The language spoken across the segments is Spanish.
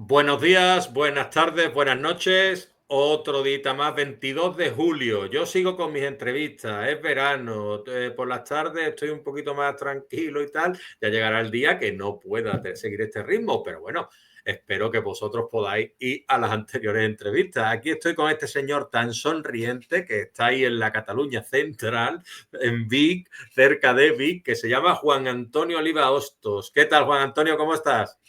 Buenos días, buenas tardes, buenas noches. Otro día más, 22 de julio. Yo sigo con mis entrevistas, es verano, por las tardes estoy un poquito más tranquilo y tal. Ya llegará el día que no pueda seguir este ritmo, pero bueno, espero que vosotros podáis ir a las anteriores entrevistas. Aquí estoy con este señor tan sonriente que está ahí en la Cataluña central, en Vic, cerca de Vic, que se llama Juan Antonio Oliva Hostos. ¿Qué tal, Juan Antonio? ¿Cómo estás?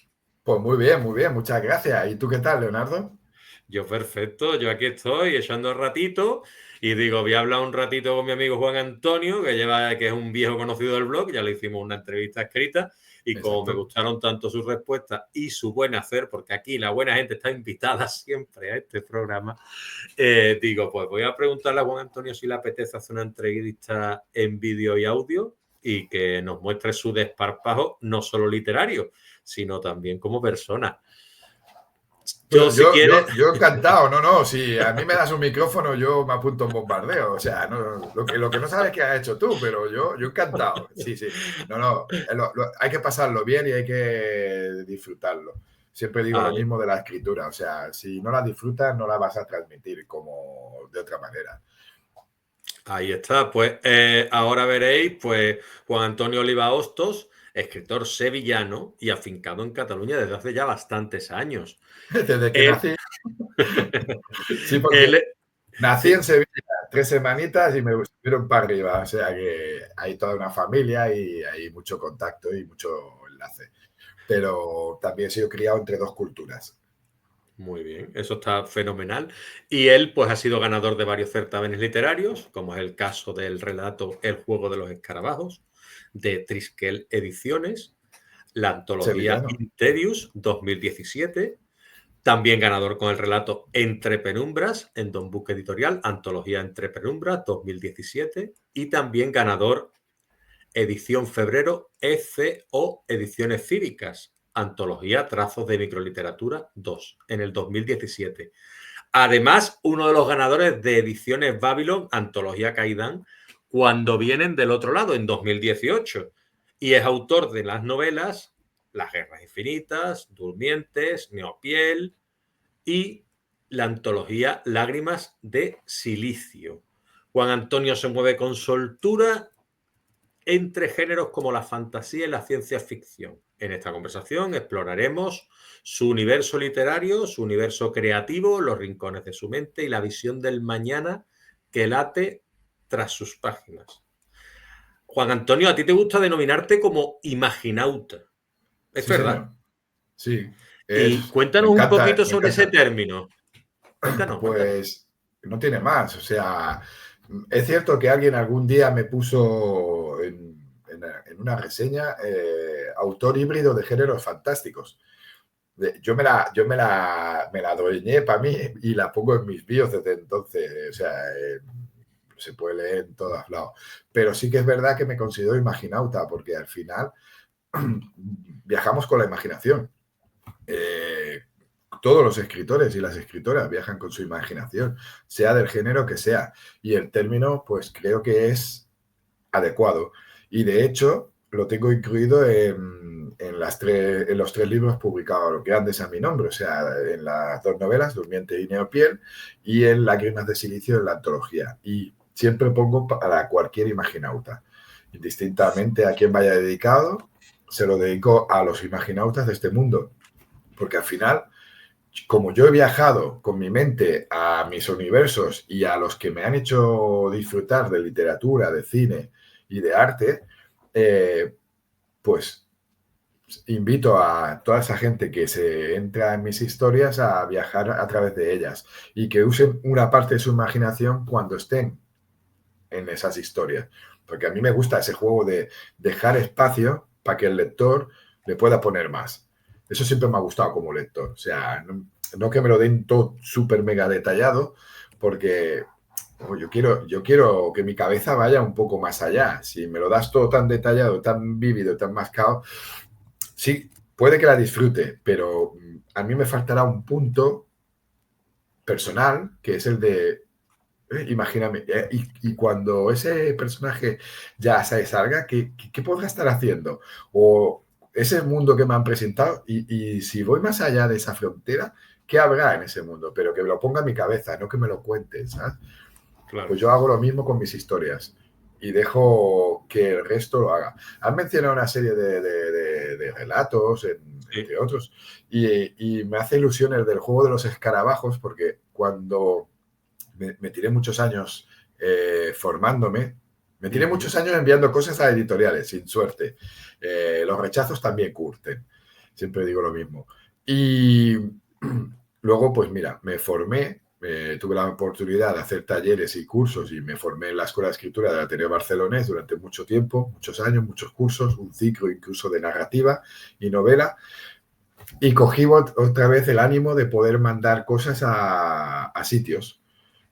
Pues muy bien, muchas gracias. ¿Y tú qué tal, Leonardo? Yo perfecto, yo aquí estoy echando el ratito y digo, voy a hablar un ratito con mi amigo Juan Antonio, que es un viejo conocido del blog, ya le hicimos una entrevista escrita y como me Exacto. gustaron tanto sus respuestas y su buen hacer, porque aquí la buena gente está invitada siempre a este programa, digo, pues voy a preguntarle a Juan Antonio si le apetece hacer una entrevista en vídeo y audio y que nos muestre su desparpajo, no solo literario, sino también como persona. Yo, Bueno, si quieres, yo encantado, no, si a mí me das un micrófono, yo me apunto a un bombardeo. O sea, lo que no sabes que has hecho tú, pero yo encantado. Sí, sí. Hay que pasarlo bien y hay que disfrutarlo. Siempre digo lo Ay, mismo de la escritura. O sea, si no la disfrutas, no la vas a transmitir como de otra manera. ahí está, pues ahora veréis, pues Juan Antonio Oliva Hostos, escritor sevillano y afincado en Cataluña desde hace ya bastantes años. Desde que Él, nací, sí, porque él, nací en sí, Sevilla, 3 semanitas y me subieron para arriba. O sea que hay toda una familia y hay mucho contacto y mucho enlace. Pero también he sido criado entre dos culturas. muy bien, eso está fenomenal. Y él, pues, ha sido ganador de varios certámenes literarios, como es el caso del relato El juego de los escarabajos, de Trisquel Ediciones, la antología Sevillano. Interius 2017. También ganador con el relato Entre Penumbras en Don Book Editorial, Antología Entre Penumbras 2017. Y también ganador edición febrero ECO Ediciones Cívicas, Antología Trazos de Microliteratura 2 en el 2017. Además, uno de los ganadores de Ediciones Babylon, Antología Caidán, Cuando vienen del otro lado en 2018. Y es autor de las novelas Las Guerras Infinitas, Durmientes, Neopiel, y la antología Lágrimas de Silicio. Juan Antonio se mueve con soltura entre géneros como la fantasía y la ciencia ficción. En esta conversación exploraremos su universo literario, su universo creativo, los rincones de su mente y la visión del mañana que late tras sus páginas. Juan Antonio, a ti te gusta denominarte como imaginauta. ¿Es Sí, verdad? señor. Sí. Y cuéntanos un Me poquito sobre ese encanta. término. Cuéntanos, cuéntanos. Pues no tiene más. O sea, es cierto que alguien algún día me puso en una reseña autor híbrido de géneros fantásticos. Me la adueñé para mí y la pongo en mis bios desde entonces. O sea, se puede leer en todos lados. Pero sí que es verdad que me considero imaginauta, porque al final viajamos con la imaginación. Eh, todos los escritores y las escritoras viajan con su imaginación, sea del género que sea. Y el término, pues creo que es adecuado. Y de hecho, lo tengo incluido en los 3 libros publicados, que antes a mi nombre, o sea, en las 2 novelas, Durmiente y Neopiel, y en Lágrimas de Silicio, en la antología. Y siempre pongo para cualquier imaginauta, indistintamente a quién vaya dedicado, se lo dedico a los imaginautas de este mundo, porque al final, como yo he viajado con mi mente a mis universos y a los que me han hecho disfrutar de literatura, de cine y de arte, eh, pues invito a toda esa gente que se entra en mis historias a viajar a través de ellas y que usen una parte de su imaginación cuando estén en esas historias. Porque a mí me gusta ese juego de dejar espacio para que el lector le pueda poner más. Eso siempre me ha gustado como lector. O sea, no que me lo den todo súper mega detallado, porque yo quiero que mi cabeza vaya un poco más allá. Si me lo das todo tan detallado, tan vívido, tan mascado, sí, puede que la disfrute, pero a mí me faltará un punto personal, que es el de imagíname, y cuando ese personaje ya se salga, ¿qué podrá estar haciendo? O ese mundo que me han presentado y si voy más allá de esa frontera, ¿qué habrá en ese mundo? Pero que me lo ponga en mi cabeza, no que me lo cuenten, ¿sabes? Claro. Pues yo hago lo mismo con mis historias y dejo que el resto lo haga. Han mencionado una serie de relatos, entre otros, y me hace ilusión el del juego de los escarabajos, porque cuando me tiré muchos años formándome, me tiré muchos años enviando cosas a editoriales, sin suerte. Los rechazos también curten, siempre digo lo mismo. Y luego, pues mira, me formé, tuve la oportunidad de hacer talleres y cursos y me formé en la Escuela de Escritura del Ateneo Barcelonés durante mucho tiempo, muchos años, muchos cursos, un ciclo incluso de narrativa y novela. Y cogí otra vez el ánimo de poder mandar cosas a sitios.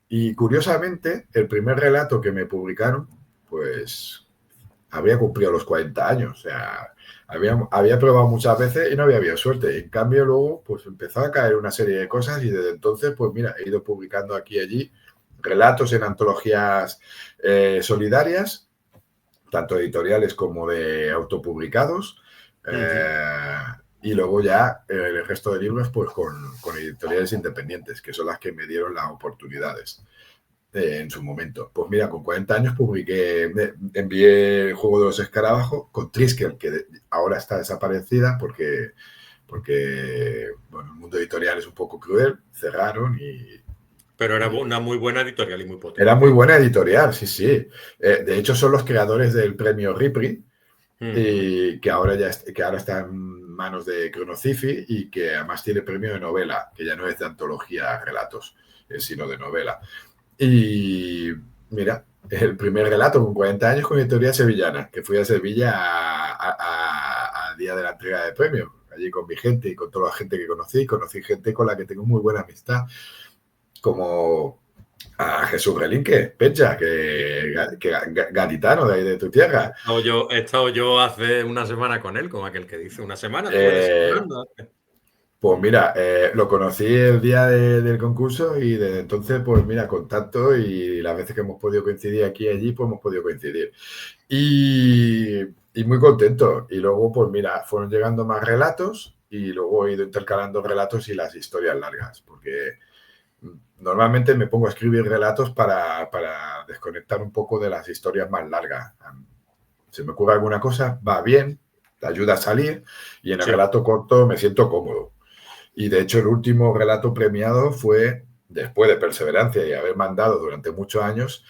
Y curiosamente, el primer relato que me publicaron, pues había cumplido los 40 años. O sea, había probado muchas veces y no había habido suerte. En cambio, luego, pues empezó a caer una serie de cosas y desde entonces, pues mira, he ido publicando aquí y allí relatos en antologías solidarias, tanto editoriales como de autopublicados. Y luego ya el resto de libros pues con editoriales independientes, que son las que me dieron las oportunidades en su momento. Pues mira, con 40 años envié el juego de los escarabajos con Triskel, que ahora está desaparecida porque bueno, el mundo editorial es un poco cruel, cerraron y... Pero era una muy buena editorial y muy potente. Era muy buena editorial, sí, sí. De hecho, son los creadores del premio Ripley, y que ahora está en manos de Chronocifi y que además tiene premio de novela, que ya no es de antología relatos, sino de novela. Y mira, el primer relato con 40 años con editorial sevillana, que fui a Sevilla al día de la entrega de premios, allí con mi gente y con toda la gente que conocí gente con la que tengo muy buena amistad, como a Jesús Relinque, Pecha, que gaditano de ahí de tu tierra. He estado yo hace una semana con él, como aquel que dice, una semana, estuve desayunando. Pues mira, lo conocí el día del concurso y desde entonces, pues mira, contacto y las veces que hemos podido coincidir aquí y allí, pues hemos podido coincidir. Y muy contento. Y luego, pues mira, fueron llegando más relatos y luego he ido intercalando relatos y las historias largas, porque normalmente me pongo a escribir relatos para desconectar un poco de las historias más largas. Se me ocurre alguna cosa, va bien, te ayuda a salir y en el relato corto me siento cómodo. Y de hecho el último relato premiado fue, después de perseverancia y haber mandado durante muchos años,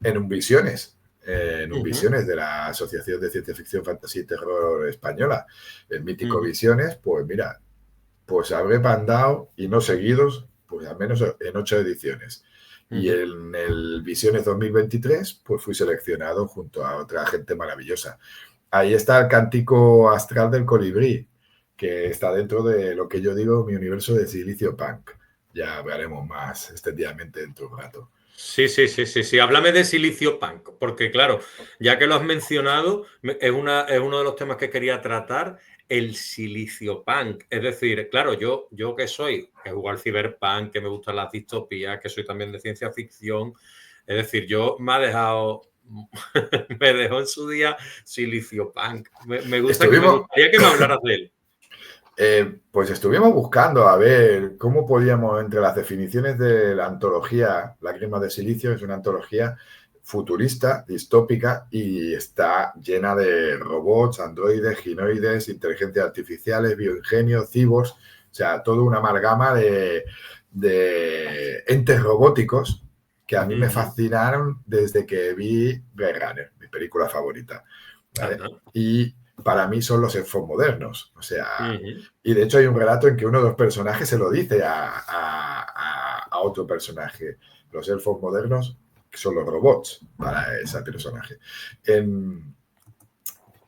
en Unvisiones, de la Asociación de Ciencia Ficción, Fantasía y Terror Española, el mítico Visiones, pues mira, pues habré mandado, y no seguidos, pues al menos en 8 ediciones. Y en el Visiones 2023, pues fui seleccionado junto a otra gente maravillosa. Ahí está el cántico astral del colibrí, que está dentro de lo que yo digo mi universo de Silicio Punk. Ya hablaremos más extendidamente dentro de un rato. Sí. Háblame de Silicio Punk, porque claro, ya que lo has mencionado, es uno de los temas que quería tratar, el Silicio Punk. Es decir, claro, yo que soy, que juego al Cyberpunk, que me gustan las distopías, que soy también de ciencia ficción, es decir, me dejó en su día Silicio Punk. Me gustaría que me hablaras de él. Pues estuvimos buscando a ver cómo podíamos, entre las definiciones de la antología, Lágrimas de Silicio es una antología futurista, distópica y está llena de robots, androides, ginoides, inteligencias artificiales, bioingenios, cyborgs, o sea, toda una amalgama de entes robóticos que a mí me fascinaron desde que vi Blade Runner, mi película favorita, ¿vale? Y para mí son los elfos modernos. O sea, y de hecho hay un relato en que uno de los personajes se lo dice a otro personaje. Los elfos modernos son los robots para ese personaje.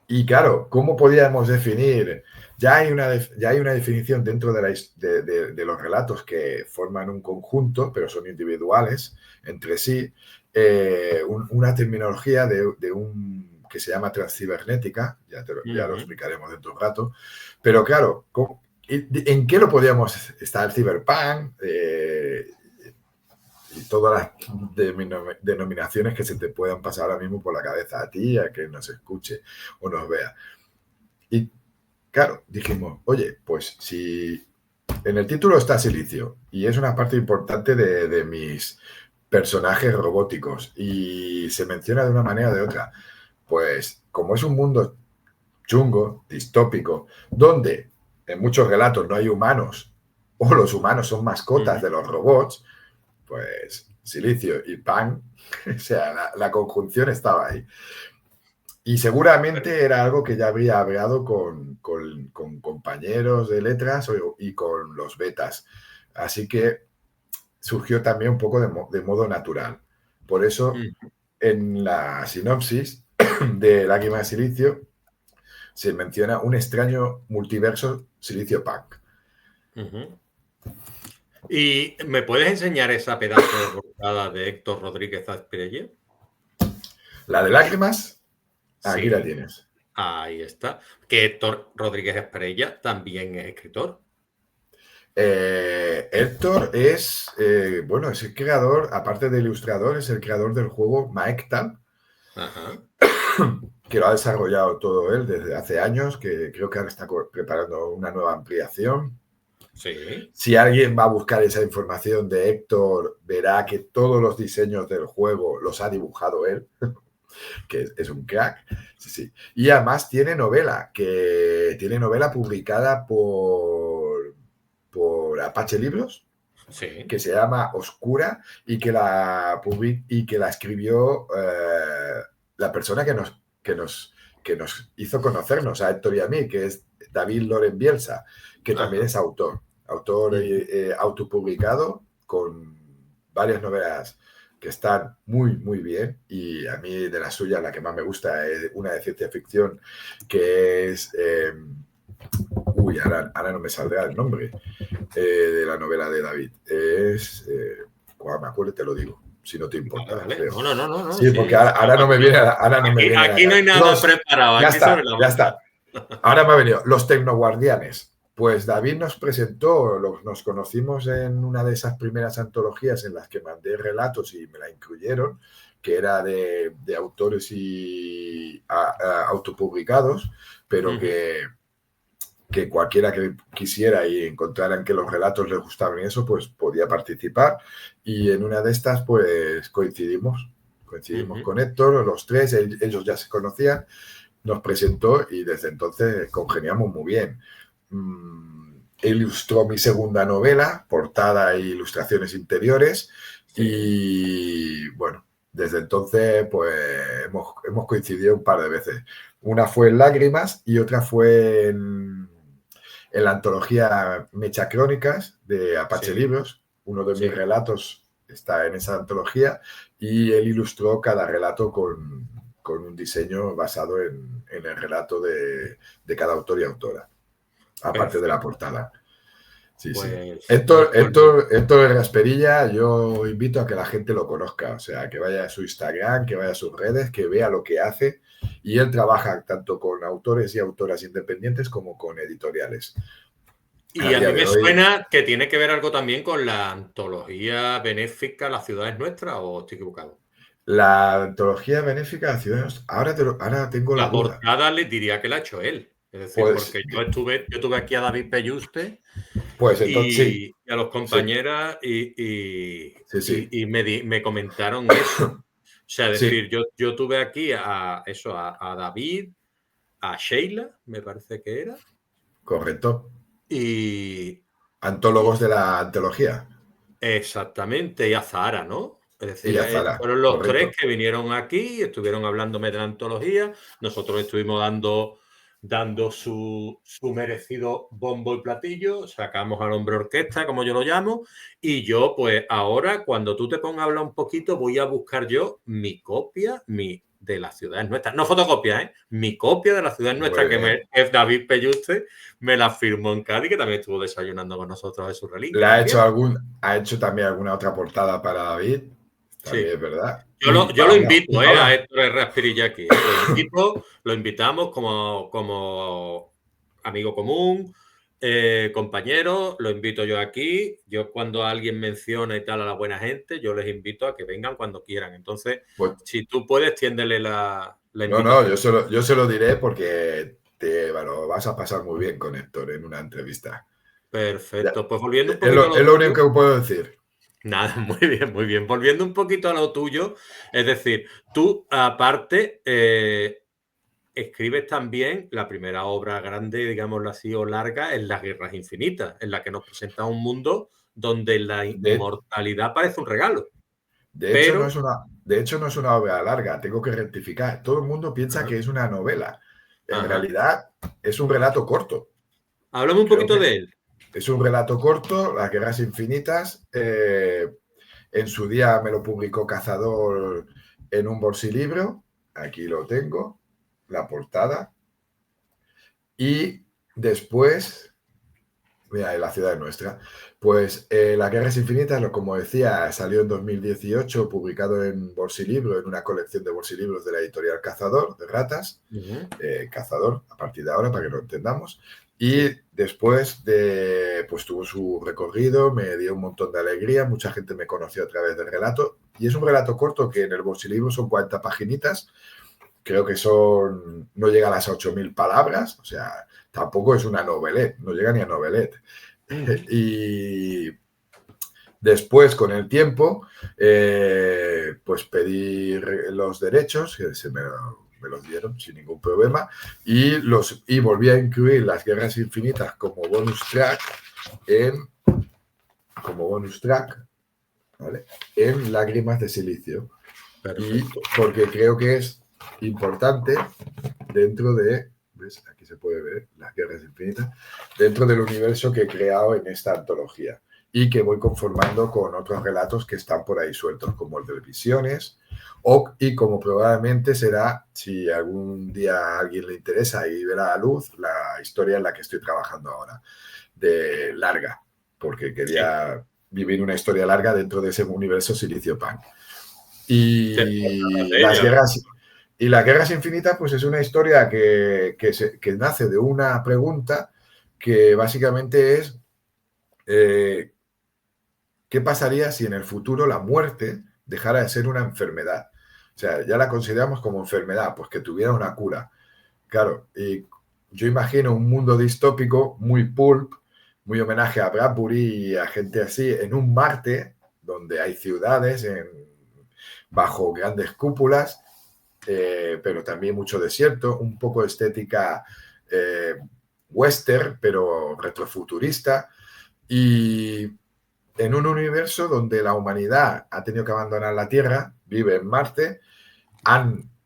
Y claro, ¿cómo podíamos definir? Ya hay una definición dentro de los relatos que forman un conjunto, pero son individuales entre sí, una terminología de un que se llama transcibernética, ya lo explicaremos dentro de un rato, pero claro, ¿en qué lo podíamos estar? Cyberpunk, todas las denominaciones que se te puedan pasar ahora mismo por la cabeza, a ti, a que nos escuche o nos vea. Y claro, dijimos, oye, pues si en el título está silicio y es una parte importante de mis personajes robóticos y se menciona de una manera o de otra, pues como es un mundo chungo, distópico, donde en muchos relatos no hay humanos o los humanos son mascotas de los robots, pues silicio y pan, o sea, la conjunción estaba ahí. Y seguramente era algo que ya habría hablado con compañeros de letras y con los betas. Así que surgió también un poco de modo natural. Por eso, en la sinopsis de Lágrima de Silicio, se menciona un extraño multiverso Silicio Punk. ¿Y me puedes enseñar esa pedazo de portada de Héctor Rodríguez Asprilla? La de Lágrimas, aquí sí, la tienes. Ahí está. Que Héctor Rodríguez Asprilla también es escritor. Héctor es, bueno, es el creador, aparte de ilustrador, es el creador del juego Maekta, que lo ha desarrollado todo él desde hace años, que creo que ahora está preparando una nueva ampliación. Sí. Si alguien va a buscar esa información de Héctor, verá que todos los diseños del juego los ha dibujado él, que es un crack. Sí, sí. Y además tiene novela publicada por Apache Libros, sí, que se llama Oscura y que la escribió la persona que nos hizo conocernos a Héctor y a mí, que es David Loren Bielsa, que también es autor autopublicado con varias novelas que están muy, muy bien, y a mí de las suyas la que más me gusta es una de ciencia ficción que es ahora no me saldrá el nombre de la novela de David. Es cuando me acuerdo te lo digo, si no te importa. Vale. No. Sí, porque ahora no me viene. Aquí no hay nada preparado. Ya está. Ahora me ha venido. Los Tecnoguardianes. Pues David nos presentó, nos conocimos en una de esas primeras antologías en las que mandé relatos y me la incluyeron, que era de autores y autopublicados, pero que cualquiera que quisiera y encontraran que los relatos les gustaban y eso, pues podía participar. Y en una de estas, pues coincidimos con Héctor, los tres, ellos ya se conocían, nos presentó y desde entonces congeniamos muy bien. Ilustró mi segunda novela, portada e ilustraciones interiores, y bueno, desde entonces pues hemos coincidido un par de veces. Una fue en Lágrimas y otra fue en la antología Mecha Crónicas de Apache Libros. Uno de mis relatos está en esa antología y él ilustró cada relato con un diseño basado en el relato de cada autor y autora, aparte de la portada. Sí, pues, sí. Héctor Gasperilla, yo invito a que la gente lo conozca, o sea, que vaya a su Instagram, que vaya a sus redes, que vea lo que hace, y él trabaja tanto con autores y autoras independientes como con editoriales. Y a mí me suena que tiene que ver algo también con la antología benéfica La ciudad es nuestra, ¿o estoy equivocado? La antología benéfica La ciudad es nuestra, ahora tengo la duda. La portada le diría que la ha hecho él. Es decir, pues, porque yo tuve aquí a David Pelluste pues entonces, y a los compañeras y me comentaron eso. O sea, es decir, yo tuve aquí a David, a Sheila, me parece que era. Correcto. Y antólogos de la antología. Exactamente, y a Zara, ¿no? Es decir, y a Zara, fueron los tres que vinieron aquí, estuvieron hablándome de la antología, nosotros estuvimos dando su merecido bombo y platillo, sacamos al hombre orquesta, como yo lo llamo, y yo, pues ahora, cuando tú te pongas a hablar un poquito, voy a buscar yo mi copia, de La ciudad es nuestra. No fotocopia, ¿eh? Mi copia de La ciudad es nuestra, que David Pelluste me la firmó en Cádiz, que también estuvo desayunando con nosotros de su reliquia. Ha hecho también alguna otra portada para David. También es verdad. Yo lo invito a Héctor R. Asprilla aquí. Lo invitamos como amigo común, compañeros, lo invito yo aquí. Yo cuando alguien menciona y tal a la buena gente, yo les invito a que vengan cuando quieran. Entonces, Pues, si tú puedes, tiéndele la no, invitación. yo se lo diré porque te lo vas a pasar muy bien con Héctor en una entrevista. Ya, Perfecto. Pues volviendo un es poquito a lo es lo único tuyo. que puedo decir. Nada, muy bien, muy bien. Volviendo un poquito a lo tuyo, es decir, tú aparte escribes también la primera obra grande, digámoslo así, o larga, en Las Guerras Infinitas, en la que nos presenta un mundo donde la De, inmortalidad parece un regalo, de hecho, pero... de hecho, no es una obra larga, tengo que rectificar. Todo el mundo piensa Ajá, que es una novela. En ajá. realidad, es un relato corto. Háblame un Creo poquito que de él. es un relato corto, Las Guerras Infinitas. En su día me lo publicó Cazador en un bolsilibro. Aquí lo tengo, la portada. Y después, mira, en la ciudad nuestra, pues Las Guerras Infinitas, como decía, salió en 2018, publicado en bolsilibro, en una colección de bolsilibros de la editorial Cazador, de ratas. Ujú, Cazador, a partir de ahora, para que lo entendamos. Y sí. después pues tuvo su recorrido, me dio un montón de alegría, mucha gente me conoció a través del relato. Y es un relato corto que en el bolsilibro son 40 paginitas, creo que no llega a las 8.000 palabras, o sea, tampoco es una novelette, no llega ni a novelette. Ujú, Y después, con el tiempo, pues pedí los derechos, que me los dieron sin ningún problema, y volví a incluir Las Guerras Infinitas en, como bonus track, ¿vale? En Lágrimas de Silicio. Y perfecto. porque creo que es importante dentro de, ¿ves? Aquí se puede ver Las Guerras Infinitas, dentro del universo que he creado en esta antología y que voy conformando con otros relatos que están por ahí sueltos, como el de Visiones, y como probablemente será, si algún día a alguien le interesa y verá a la luz, la historia en la que estoy trabajando ahora, de larga, porque Sí, quería vivir una historia larga dentro de ese universo Silicio Pan. te puedo hablar Y de ella. las guerras infinitas, pues es una historia que nace de una pregunta que básicamente es ¿qué pasaría si en el futuro la muerte dejara de ser una enfermedad? O sea, ya la consideramos como enfermedad, pues que tuviera una cura. Claro, y yo imagino un mundo distópico muy pulp, muy homenaje a Bradbury y a gente así, en un Marte donde hay ciudades bajo grandes cúpulas, pero también mucho desierto, un poco de estética eh, western, pero retrofuturista, y en un universo donde la humanidad ha tenido que abandonar la Tierra, vive en Marte,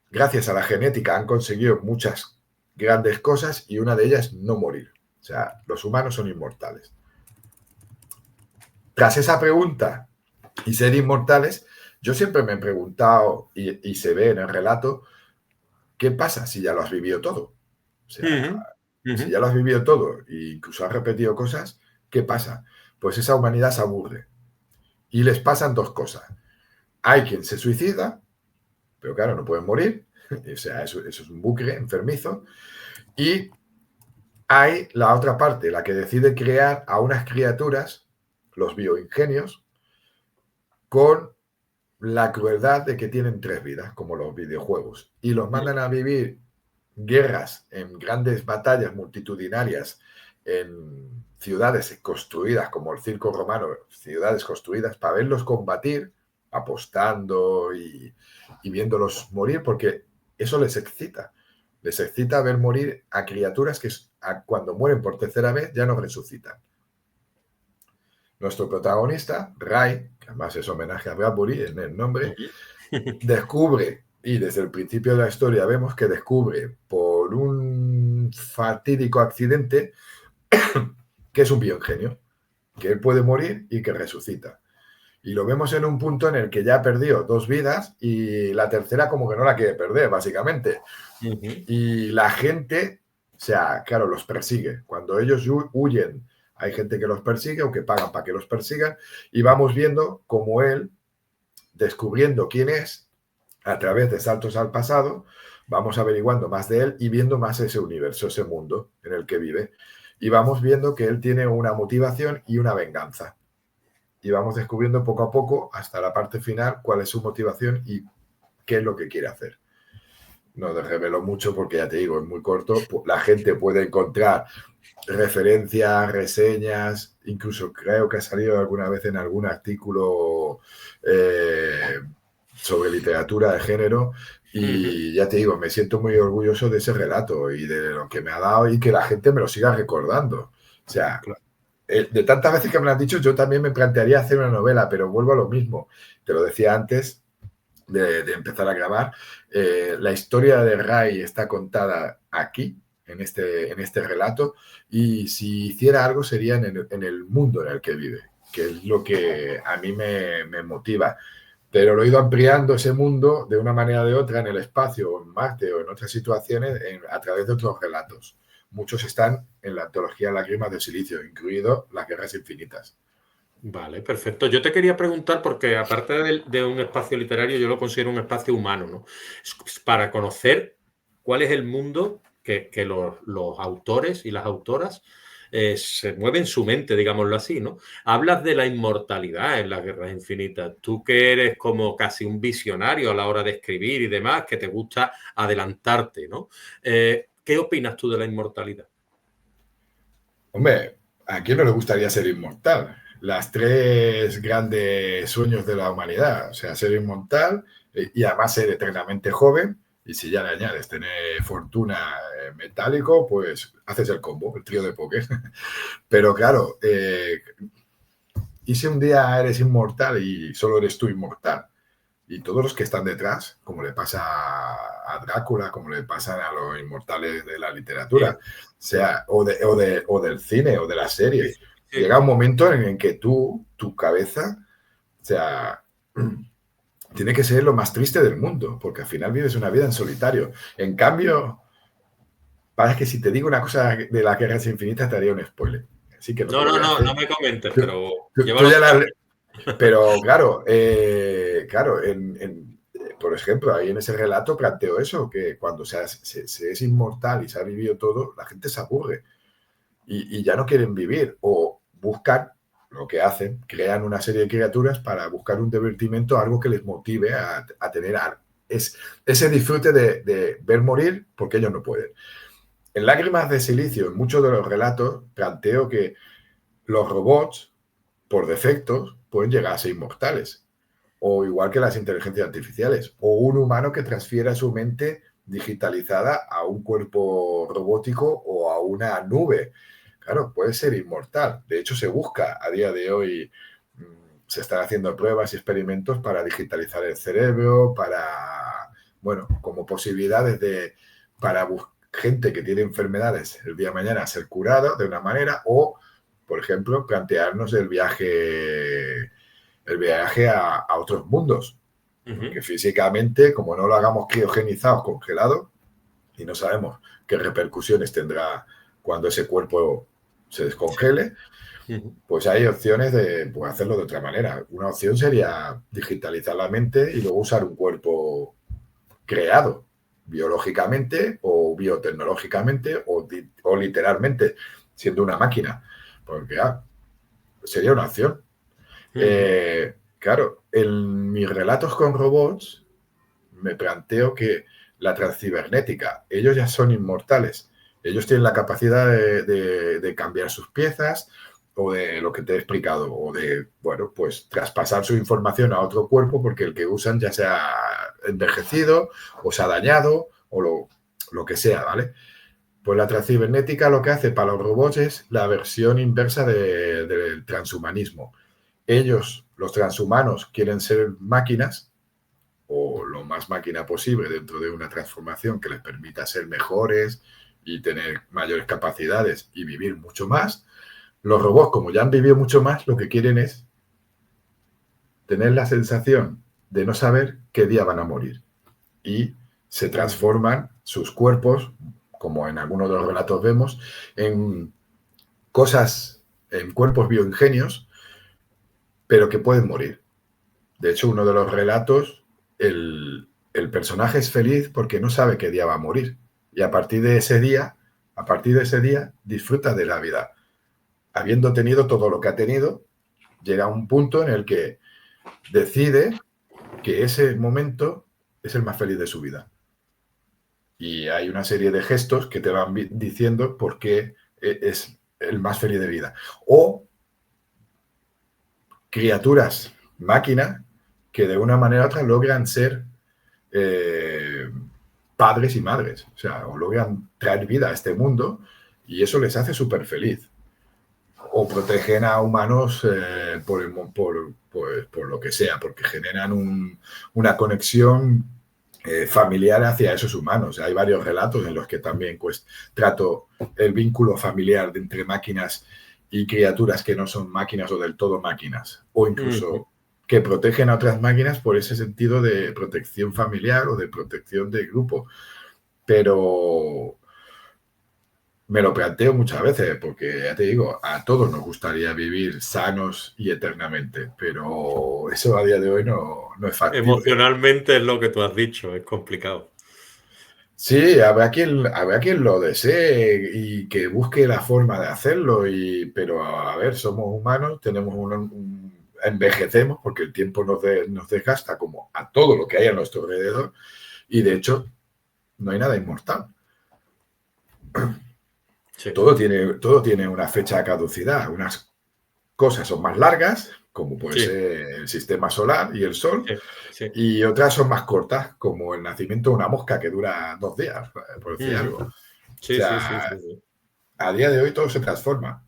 gracias a la genética, han conseguido muchas grandes cosas y una de ellas es no morir. O sea, los humanos son inmortales. Tras esa pregunta y ser inmortales, yo siempre me he preguntado, y se ve en el relato, ¿qué pasa si ya lo has vivido todo? O sea, Ujú, ujú. si ya lo has vivido todo e incluso has repetido cosas, ¿qué pasa? Pues esa humanidad se aburre. Y les pasan dos cosas. Hay quien se suicida, pero claro, no pueden morir. O sea, eso es un bucle enfermizo. Y hay la otra parte, la que decide crear a unas criaturas, los bioingenios, con la crueldad de que tienen tres vidas, como los videojuegos, y los mandan a vivir guerras en grandes batallas multitudinarias en ciudades construidas como el circo romano, ciudades construidas para verlos combatir, apostando y viéndolos morir, porque eso les excita. Les excita ver morir a criaturas que cuando mueren por tercera vez ya no resucitan. Nuestro protagonista, Ray, que además es homenaje a Bradbury en el nombre, Ujú. descubre, y desde el principio de la historia vemos que descubre por un fatídico accidente que es un bioingenio, que él puede morir y que resucita. Y lo vemos en un punto en el que ya perdió dos vidas y la tercera como que no la quiere perder, básicamente. Ujú. Y la gente, o sea, claro, los persigue. Cuando ellos huyen, hay gente que los persigue o que pagan para que los persigan. Y vamos viendo cómo él, descubriendo quién es, a través de saltos al pasado, vamos averiguando más de él y viendo más ese universo, ese mundo en el que vive. y vamos viendo que él tiene una motivación y una venganza. Y vamos descubriendo poco a poco, hasta la parte final, cuál es su motivación y qué es lo que quiere hacer. No te revelo mucho porque ya te digo, es muy corto. La gente puede encontrar referencias, reseñas, incluso creo que ha salido alguna vez en algún artículo sobre literatura de género. Y ya te digo, me siento muy orgulloso de ese relato y de lo que me ha dado y que la gente me lo siga recordando. O sea, Claro. de tantas veces que me lo han dicho, yo también me plantearía hacer una novela, pero vuelvo a lo mismo. Te lo decía antes de empezar a grabar. La historia de Ray está contada aquí, en este relato, y si hiciera algo sería en el mundo en el que vive, que es lo que a mí me motiva. Pero lo he ido ampliando ese mundo de una manera o de otra en el espacio, o en Marte o en otras situaciones a través de otros relatos. Muchos están en la antología Lágrimas de Silicio, incluido Las Guerras Infinitas. Vale, perfecto. Yo te quería preguntar, porque aparte de un espacio literario, yo lo considero un espacio humano, ¿no? Para conocer cuál es el mundo que los autores y las autoras se mueven su mente, digámoslo así, ¿no? Hablas de la inmortalidad en las Guerras Infinitas. Tú que eres como casi un visionario a la hora de escribir y demás, que te gusta adelantarte, ¿no? ¿Qué opinas tú de la inmortalidad? Hombre, ¿a quién no le gustaría ser inmortal? Las tres grandes sueños de la humanidad, o sea, ser inmortal y además ser eternamente joven. Y si ya le añades tener fortuna metálico, pues haces el combo, el trío de póker. Pero claro, ¿y si un día eres inmortal y solo eres tú inmortal? Y todos los que están detrás, como le pasa a Drácula, como le pasa a los inmortales de la literatura, sea, o del cine o de las series, Sí. llega un momento en que tu cabeza, o sea, tiene que ser lo más triste del mundo, porque al final vives una vida en solitario. En cambio, parece que si te digo una cosa de las Guerras Infinitas te haría un spoiler. Así que no te No, lo no, voy a no, hacer. no me comentes, Tú, pero tú llévalo ya tranquilo. pero claro, por ejemplo, ahí en ese relato planteo eso, que cuando se es inmortal y se ha vivido todo, la gente se aburre y ya no quieren vivir o buscan lo que hacen, crean una serie de criaturas para buscar un divertimento, algo que les motive a tener ese disfrute de ver morir porque ellos no pueden. En Lágrimas de Silicio, en muchos de los relatos, planteo que los robots, por defecto, pueden llegar a ser inmortales. O igual que las inteligencias artificiales. O un humano que transfiera su mente digitalizada a un cuerpo robótico o a una nube. Claro, puede ser inmortal. De hecho, se busca a día de hoy, se están haciendo pruebas y experimentos para digitalizar el cerebro, bueno, como posibilidades para gente que tiene enfermedades el día de mañana ser curada de una manera o, por ejemplo, plantearnos el viaje a otros mundos. Porque físicamente, como no lo hagamos criogenizados, congelados, y no sabemos qué repercusiones tendrá cuando ese cuerpo se descongele, pues hay opciones de hacerlo de otra manera. Una opción sería digitalizar la mente y luego usar un cuerpo creado biológicamente o biotecnológicamente o literalmente siendo una máquina. Porque sería una opción. Claro, en mis relatos con robots me planteo que la transcibernética, ellos ya son inmortales, ellos tienen la capacidad de cambiar sus piezas o de lo que te he explicado, o de, bueno, pues traspasar su información a otro cuerpo porque el que usan ya se ha envejecido o se ha dañado o lo que sea, ¿vale? Pues la transcibernética lo que hace para los robots es la versión inversa del transhumanismo. Ellos, los transhumanos, quieren ser máquinas o lo más máquina posible dentro de una transformación que les permita ser mejores y tener mayores capacidades y vivir mucho más. Los robots, como ya han vivido mucho más, lo que quieren es tener la sensación de no saber qué día van a morir. Y se transforman sus cuerpos, como en algunos de los relatos vemos, en cosas, en cuerpos bioingenios, pero que pueden morir. De hecho, uno de los relatos, el personaje es feliz porque no sabe qué día va a morir. Y a partir de ese día A partir de ese día, disfruta de la vida. Habiendo tenido todo lo que ha tenido, llega a un punto en el que decide que ese momento es el más feliz de su vida. Y hay una serie de gestos que te van diciendo por qué es el más feliz de vida. O criaturas, máquinas, que de una manera u otra logran ser padres y madres. O sea, o logran traer vida a este mundo y eso les hace súper feliz. O protegen a humanos por lo que sea, porque generan una conexión familiar hacia esos humanos. Hay varios relatos en los que también pues, trato el vínculo familiar entre máquinas y criaturas que no son máquinas o del todo máquinas, o incluso que protegen a otras máquinas por ese sentido de protección familiar o de protección de grupo. Pero me lo planteo muchas veces, porque ya te digo, a todos nos gustaría vivir sanos y eternamente, pero eso a día de hoy no es factible. Emocionalmente es lo que tú has dicho, es complicado. Sí, habrá quien lo desee y que busque la forma de hacerlo, pero a ver, somos humanos, tenemos envejecemos porque el tiempo nos desgasta como a todo lo que hay a nuestro alrededor y de hecho no hay nada inmortal. Sí. Todo tiene una fecha de caducidad. Unas cosas son más largas, como puede ser el sistema solar y el Sol, y otras son más cortas, como el nacimiento de una mosca que dura 2 días, por decir algo. Sí. A día de hoy todo se transforma.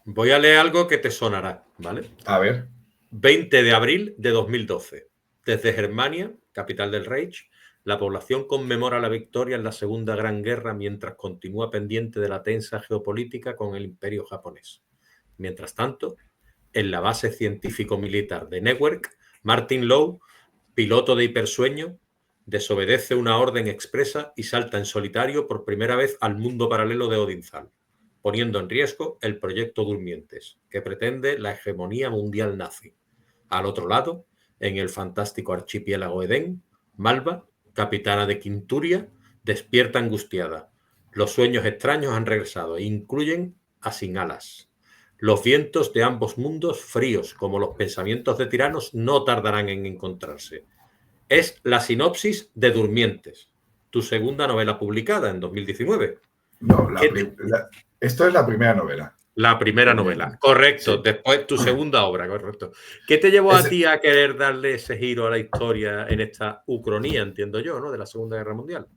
Voy a leer algo que te sonará, ¿vale? A ver. 20 de abril de 2012. Desde Germania, capital del Reich, la población conmemora la victoria en la Segunda Gran Guerra mientras continúa pendiente de la tensa geopolítica con el Imperio japonés. Mientras tanto, en la base científico-militar de Newark, Martin Lowe, piloto de hipersueño, desobedece una orden expresa y salta en solitario por primera vez al mundo paralelo de Odinthal, poniendo en riesgo el proyecto Durmientes, que pretende la hegemonía mundial nazi. Al otro lado, en el fantástico archipiélago Edén, Malva, capitana de Quinturia, despierta angustiada. Los sueños extraños han regresado e incluyen a Sin Alas. Los vientos de ambos mundos, fríos como los pensamientos de tiranos, no tardarán en encontrarse. Es la sinopsis de Durmientes, tu segunda novela publicada en 2019. No, esto es la primera novela. La primera novela, correcto. Sí. Después tu segunda obra, correcto. ¿Qué te llevó a ti a querer darle ese giro a la historia en esta ucronía, entiendo yo, ¿no? De la Segunda Guerra Mundial?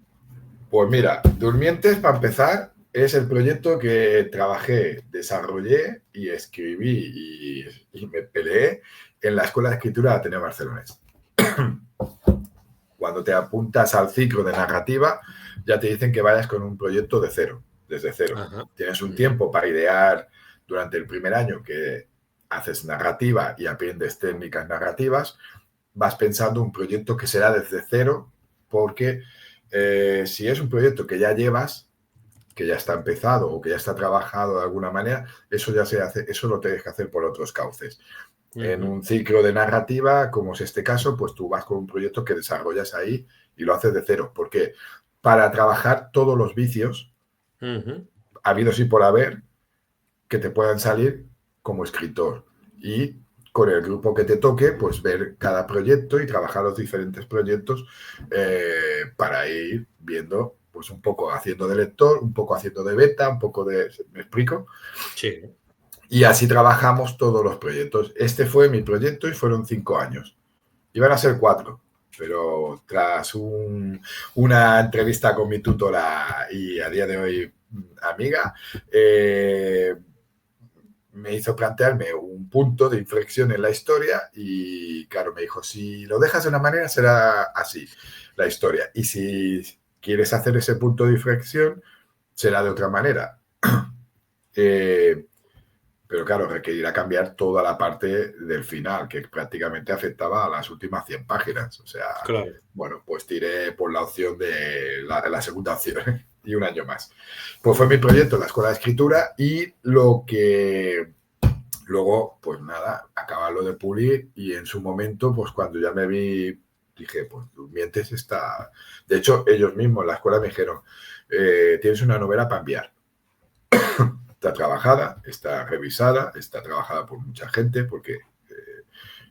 Pues mira, Durmientes, para empezar, es el proyecto que trabajé, desarrollé y escribí y me peleé en la Escuela de Escritura de Ateneo Barcelonés. Cuando te apuntas al ciclo de narrativa, ya te dicen que vayas con un proyecto desde cero. Ajá. Tienes un tiempo para idear durante el primer año que haces narrativa y aprendes técnicas narrativas, vas pensando un proyecto que será desde cero, porque si es un proyecto que ya llevas, que ya está empezado o que ya está trabajado de alguna manera, eso ya se hace, eso lo tienes que hacer por otros cauces. En un ciclo de narrativa, como es este caso, pues tú vas con un proyecto que desarrollas ahí y lo haces de cero. Porque para trabajar todos los vicios, habidos y por haber, que te puedan salir como escritor. Y con el grupo que te toque, pues ver cada proyecto y trabajar los diferentes proyectos para ir viendo, pues un poco haciendo de lector, un poco haciendo de beta, un poco de... ¿Me explico? Sí. Y así trabajamos todos los proyectos. Este fue mi proyecto y fueron 5 años. Iban a ser 4, pero tras una entrevista con mi tutora y a día de hoy amiga, me hizo plantearme un punto de inflexión en la historia y, claro, me dijo, si lo dejas de una manera será así la historia. Y si quieres hacer ese punto de inflexión, será de otra manera. Pero claro, requerirá cambiar toda la parte del final, que prácticamente afectaba a las últimas 100 páginas. O sea, claro. Bueno, pues tiré por la opción de la segunda opción y un año más. Pues fue mi proyecto en la Escuela de Escritura y lo que luego, pues nada, acabarlo de pulir y en su momento, pues cuando ya me vi, dije, pues Durmientes está... De hecho, ellos mismos en la escuela me dijeron, tienes una novela para enviar. Está trabajada, está revisada, está trabajada por mucha gente, porque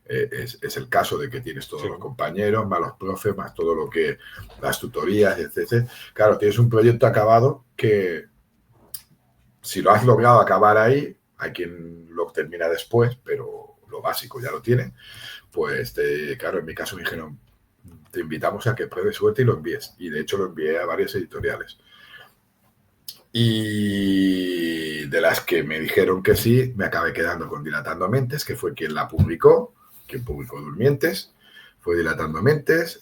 es el caso de que tienes todos los compañeros, más los profes, más todo lo que, las tutorías, etc. Claro, tienes un proyecto acabado que, si lo has logrado acabar ahí, hay quien lo termina después, pero lo básico ya lo tiene, pues claro, en mi caso me dijeron, te invitamos a que pruebes suerte y lo envíes. Y de hecho lo envié a varias editoriales. Y de las que me dijeron que sí, me acabé quedando con Dilatando Mentes, que fue quien la publicó, quien publicó Durmientes, fue Dilatando Mentes.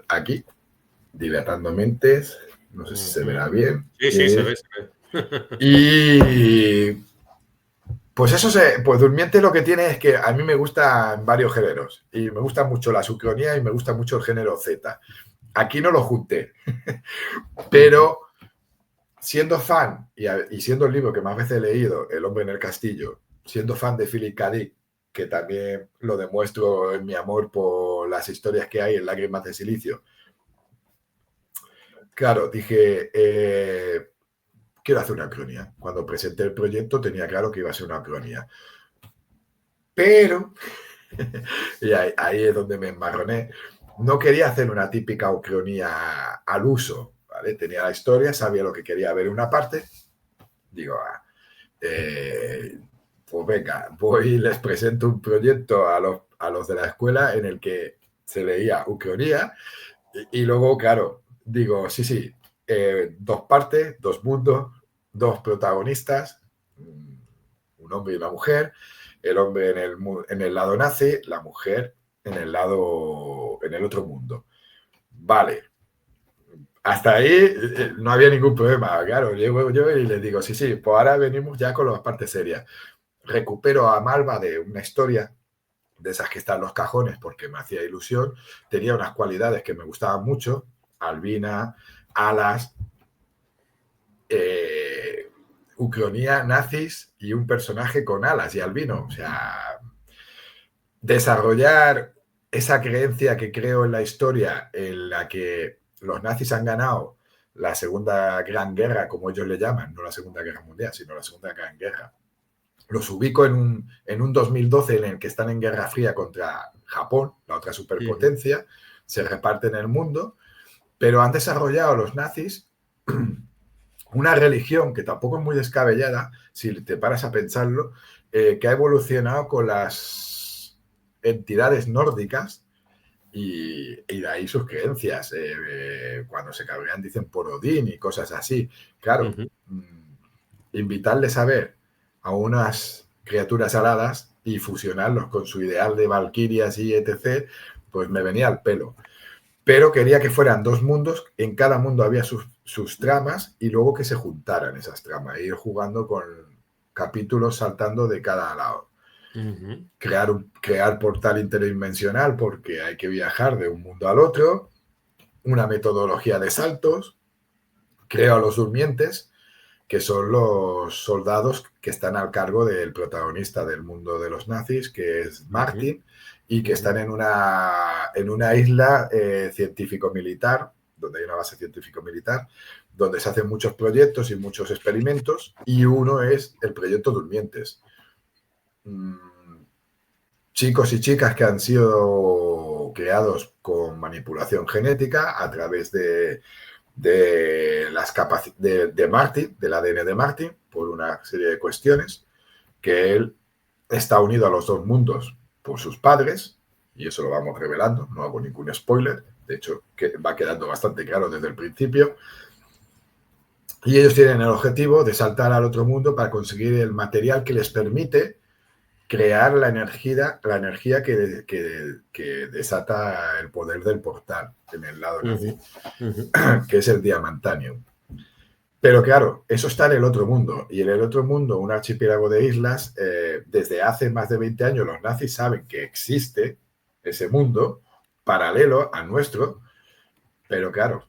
Aquí, Dilatando Mentes, no sé si se verá bien. Sí, se ve. Y pues pues Durmientes lo que tiene es que a mí me gustan varios géneros. Y me gusta mucho la sucronía y me gusta mucho el género Z. Aquí no lo junté. Pero siendo fan y siendo el libro que más veces he leído, El hombre en el castillo, siendo fan de Philip K. Dick, que también lo demuestro en mi amor por las historias que hay en Lágrimas de Silicio, claro, dije, quiero hacer una cronía. Cuando presenté el proyecto tenía claro que iba a ser una cronía. Pero, y ahí es donde me embarroné, no quería hacer una típica ucronía al uso, ¿vale? Tenía la historia, sabía lo que quería ver en una parte. Digo, pues venga, voy y les presento un proyecto a los de la escuela en el que se leía ucronía y luego, claro, digo, sí, 2 partes, 2 mundos, 2 protagonistas, un hombre y una mujer, el hombre en el lado nazi, la mujer en el otro mundo. Vale. Hasta ahí no había ningún problema, claro. Llego yo y les digo, sí, pues ahora venimos ya con las partes serias. Recupero a Malva de una historia de esas que están en los cajones porque me hacía ilusión. Tenía unas cualidades que me gustaban mucho, albina, alas, ucronía, nazis y un personaje con alas y albino. O sea, desarrollar esa creencia que creo en la historia en la que los nazis han ganado la Segunda Gran Guerra, como ellos le llaman, no la Segunda Guerra Mundial, sino la Segunda Gran Guerra. Los ubico en un 2012 en el que están en Guerra Fría contra Japón, la otra superpotencia, se reparten el mundo, pero han desarrollado los nazis una religión que tampoco es muy descabellada, si te paras a pensarlo, que ha evolucionado con las entidades nórdicas y de ahí sus creencias. Cuando se cabrean dicen por Odín y cosas así. Claro, invitarles a ver a unas criaturas aladas y fusionarlos con su ideal de valquirias y etc., pues me venía al pelo. Pero quería que fueran 2 mundos, en cada mundo había sus tramas y luego que se juntaran esas tramas, e ir jugando con capítulos saltando de cada lado. Crear portal interdimensional porque hay que viajar de un mundo al otro, una metodología de saltos, creo a los durmientes, que son los soldados que están al cargo del protagonista del mundo de los nazis, que es Martin, y que están en una isla científico-militar, donde hay una base científico-militar, donde se hacen muchos proyectos y muchos experimentos, y uno es el proyecto Durmientes. Chicos y chicas que han sido creados con manipulación genética a través de las capacidades de Martin, del ADN de Martin, por una serie de cuestiones, que él está unido a los 2 mundos por sus padres, y eso lo vamos revelando, no hago ningún spoiler, de hecho que va quedando bastante claro desde el principio, y ellos tienen el objetivo de saltar al otro mundo para conseguir el material que les permite crear la energía que desata el poder del portal en el lado nazi, que es el Diamantanium. Pero claro, eso está en el otro mundo. Y en el otro mundo, un archipiélago de islas, desde hace más de 20 años los nazis saben que existe ese mundo paralelo al nuestro. Pero claro,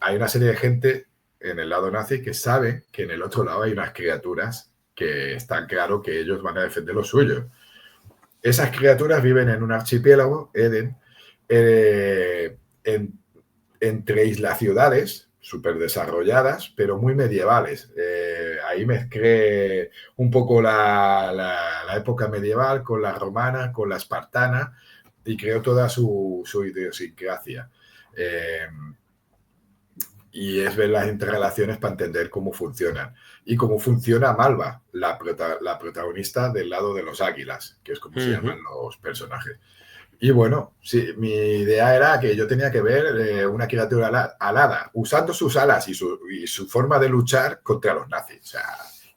hay una serie de gente en el lado nazi que sabe que en el otro lado hay unas criaturas que está claro que ellos van a defender lo suyo. Esas criaturas viven en un archipiélago, Eden, entre islas ciudades, súper desarrolladas, pero muy medievales. Ahí mezclé un poco la época medieval con la romana, con la espartana, y creo toda su idiosincrasia. Y es ver las interrelaciones para entender cómo funcionan. Y cómo funciona Malva, la protagonista del lado de los águilas, que es como se llaman los personajes. Y bueno, sí, mi idea era que yo tenía que ver una criatura alada usando sus alas y su forma de luchar contra los nazis. O sea,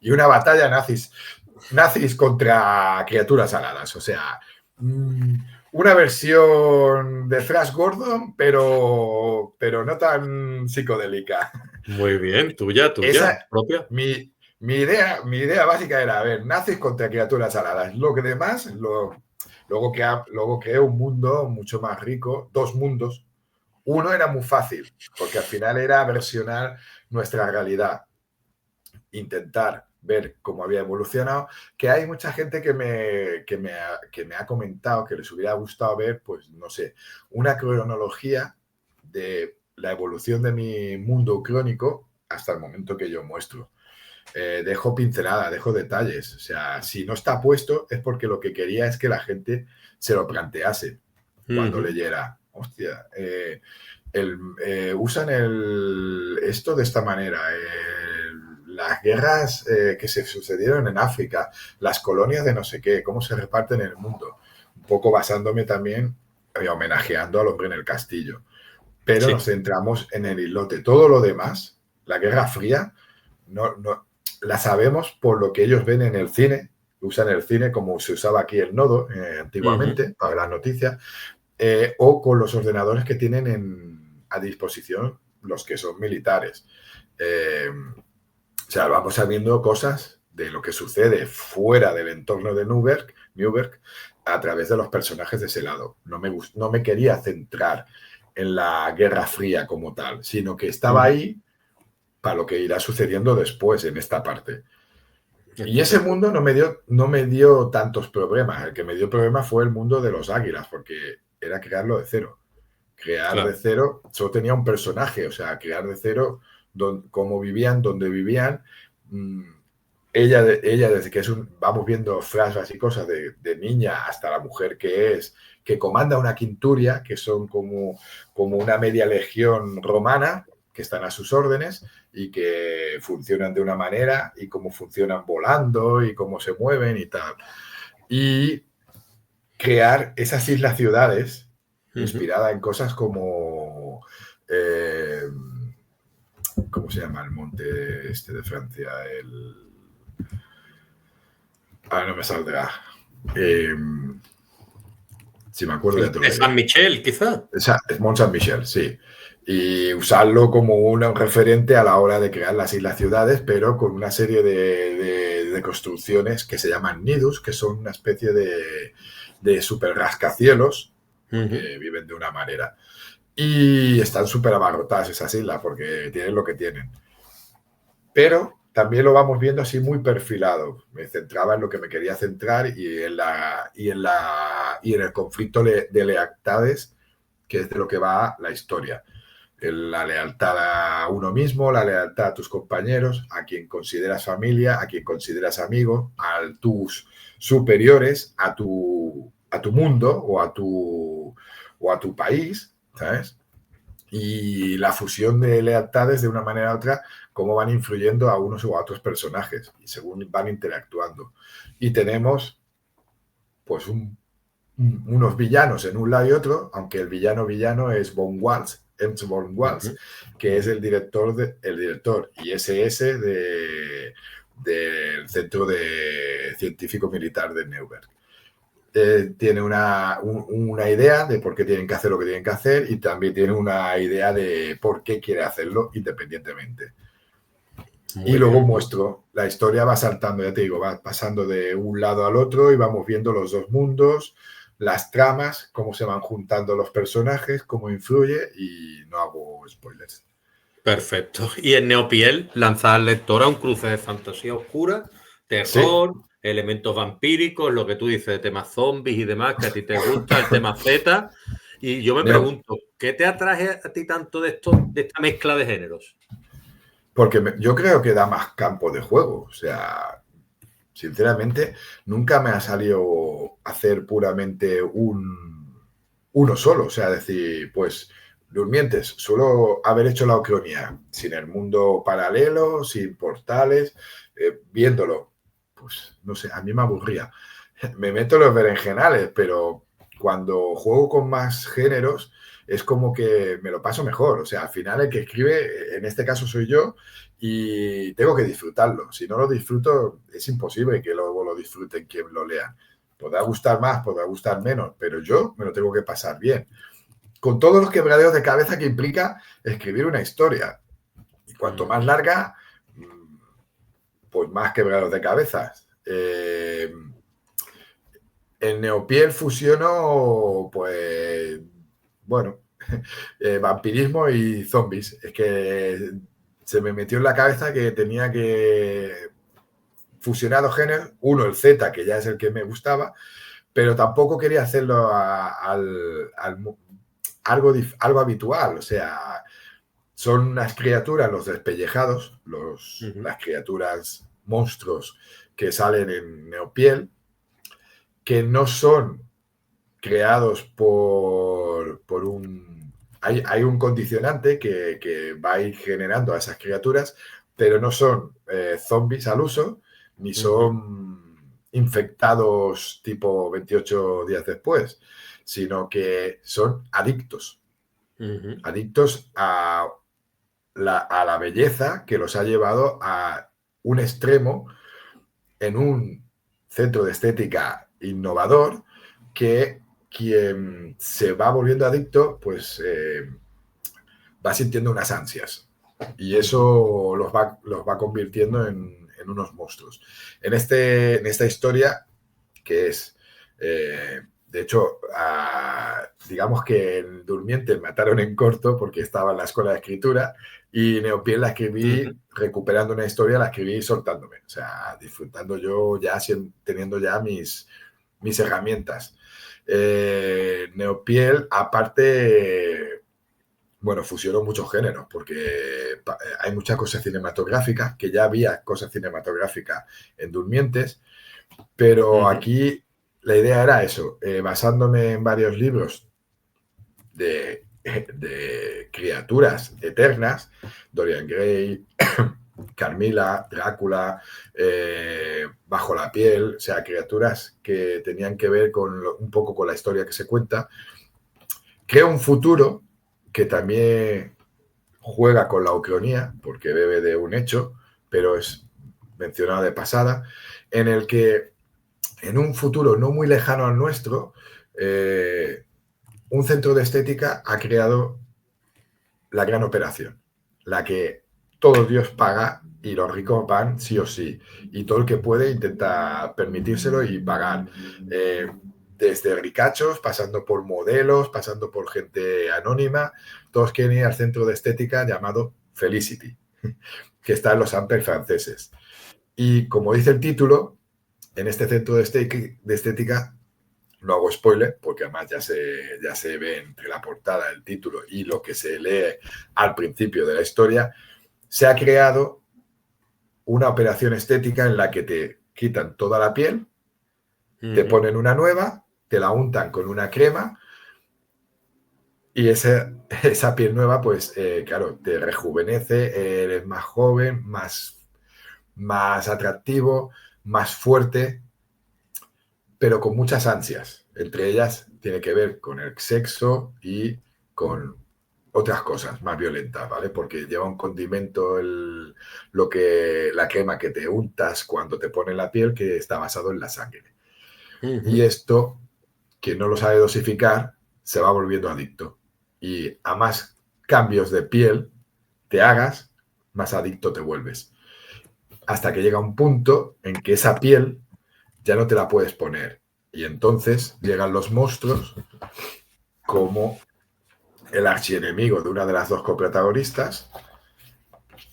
y una batalla nazis contra criaturas aladas. O sea, una versión de Flash Gordon, pero no tan psicodélica. Muy bien, tuya, Esa, propia. mi idea básica era, a ver, nazis contra criaturas aladas. Lo que demás, luego creé un mundo mucho más rico, 2 mundos. Uno era muy fácil, porque al final era versionar nuestra realidad, intentar ver cómo había evolucionado, que hay mucha gente que me ha comentado que les hubiera gustado ver, pues no sé, una cronología de la evolución de mi mundo crónico hasta el momento que yo muestro. Dejo pincelada, dejo detalles. O sea, si no está puesto es porque lo que quería es que la gente se lo plantease cuando leyera. Hostia, usan esto de esta manera. Las guerras que se sucedieron en África, las colonias de no sé qué, cómo se reparten en el mundo. Un poco basándome también, homenajeando al hombre en el castillo. Pero nos centramos en el islote. Todo lo demás, la Guerra Fría, no la sabemos por lo que ellos ven en el cine, usan el cine como se usaba aquí el nodo antiguamente para las noticias, o con los ordenadores que tienen a disposición los que son militares. O sea, vamos sabiendo cosas de lo que sucede fuera del entorno de Newberg a través de los personajes de ese lado. No me quería centrar en la Guerra Fría como tal, sino que estaba ahí para lo que irá sucediendo después en esta parte. Y ese mundo no me dio tantos problemas. El que me dio problemas fue el mundo de los águilas, porque era crearlo de cero. De cero, solo tenía un personaje, o sea, crear de cero cómo vivían, dónde vivían. Ella desde que vamos viendo flashbacks y cosas de niña hasta la mujer que comanda una quinturia, que son como una media legión romana, que están a sus órdenes y que funcionan de una manera y cómo funcionan volando y cómo se mueven y tal. Y crear esas islas-ciudades inspirada en cosas como... ¿cómo se llama el monte este de Francia? No me saldrá. Si me acuerdo de todo. San Michel, quizá. Es Mont Saint-Michel, sí. Y usarlo como un referente a la hora de crear las islas-ciudades, pero con una serie de construcciones que se llaman nidus, que son una especie de super rascacielos que viven de una manera. Y están súper abarrotadas esas islas porque tienen lo que tienen. Pero también lo vamos viendo así muy perfilado. Me centraba en lo que me quería centrar y en el conflicto de lealtades, que es de lo que va la historia. La lealtad a uno mismo, la lealtad a tus compañeros, a quien consideras familia, a quien consideras amigo, a tus superiores, a tu mundo o a tu país, ¿sabes? Y la fusión de lealtades de una manera u otra, cómo van influyendo a unos u a otros personajes y según van interactuando. Y tenemos pues unos villanos en un lado y otro, aunque el villano es von Waltz, Ernst von Waltz, que es el director ISS del Centro Científico Militar de Newberg. Tiene una idea de por qué tienen que hacer lo que tienen que hacer y también tiene una idea de por qué quiere hacerlo independientemente. Y luego muestro, la historia va saltando, ya te digo, va pasando de un lado al otro y vamos viendo los dos mundos, las tramas, cómo se van juntando los personajes, cómo influye y no hago spoilers. Perfecto. Y en Neopiel lanza al lector a un cruce de fantasía oscura, terror, ¿sí? Elementos vampíricos, lo que tú dices de temas zombies y demás, que a ti te gusta, el tema Z. Y yo me pregunto, ¿Qué te atrae a ti tanto de esta mezcla de géneros? Porque yo creo que da más campo de juego. O sea, sinceramente, nunca me ha salido hacer puramente uno solo. O sea, decir, pues, Durmientes, suelo haber hecho la Ucronía sin el mundo paralelo, sin portales, viéndolo. Pues, no sé, a mí me aburría. Me meto en los berenjenales, pero cuando juego con más géneros es como que me lo paso mejor. O sea, al final el que escribe, en este caso soy yo, y tengo que disfrutarlo. Si no lo disfruto, es imposible que luego lo disfruten quien lo lea. Podrá gustar más, podrá gustar menos, pero yo me lo tengo que pasar bien. Con todos los quebraderos de cabeza que implica escribir una historia. Y cuanto más larga, pues más quebraderos de cabezas. En Neopiel fusiono, pues, bueno, vampirismo y zombies. Es que se me metió en la cabeza que tenía que fusionar dos géneros. Uno, el Z, que ya es el que me gustaba, pero tampoco quería hacerlo algo habitual. O sea, son unas criaturas, los despellejados, las criaturas monstruos que salen en Neopiel, que no son creados por un... Hay un condicionante que va a ir generando a esas criaturas, pero no son zombies al uso, ni son infectados tipo 28 días después, sino que son adictos. Adictos a la belleza que los ha llevado a un extremo en un centro de estética innovador que quien se va volviendo adicto, pues va sintiendo unas ansias. Y eso los va convirtiendo en unos monstruos. En esta historia, que es, de hecho, digamos que en Durmiente mataron en corto porque estaba en la escuela de escritura y Neopiel la escribí recuperando una historia, la escribí soltándome, o sea, disfrutando yo ya teniendo ya mis herramientas. Neopiel, aparte, bueno, fusionó muchos géneros porque hay muchas cosas cinematográficas, que ya había cosas cinematográficas en Durmientes, pero aquí la idea era eso, basándome en varios libros de criaturas eternas, Dorian Gray, Carmila, Drácula, Bajo la piel, o sea, criaturas que tenían que ver un poco con la historia que se cuenta. Crea un futuro que también juega con la ucronía, porque bebe de un hecho, pero es mencionado de pasada, en el que en un futuro no muy lejano al nuestro, un centro de estética ha creado la gran operación, la que todo Dios paga y los ricos van sí o sí. Y todo el que puede intenta permitírselo y pagar. Desde ricachos, pasando por modelos, pasando por gente anónima, todos quieren ir al centro de estética llamado Felicity, que está en los Ampers franceses. Y como dice el título, en este centro de estética, no hago spoiler, porque además ya se ve entre la portada, el título y lo que se lee al principio de la historia, se ha creado una operación estética en la que te quitan toda la piel, te ponen una nueva, te la untan con una crema y esa piel nueva, pues claro, te rejuvenece, eres más joven, más atractivo, más fuerte, pero con muchas ansias. Entre ellas tiene que ver con el sexo y con otras cosas más violentas, ¿vale? Porque lleva un condimento la crema que te untas cuando te pone la piel, que está basado en la sangre. Y esto, quien no lo sabe dosificar, se va volviendo adicto. Y a más cambios de piel te hagas, más adicto te vuelves. Hasta que llega un punto en que esa piel ya no te la puedes poner. Y entonces llegan los monstruos como el archienemigo de una de las dos coprotagonistas,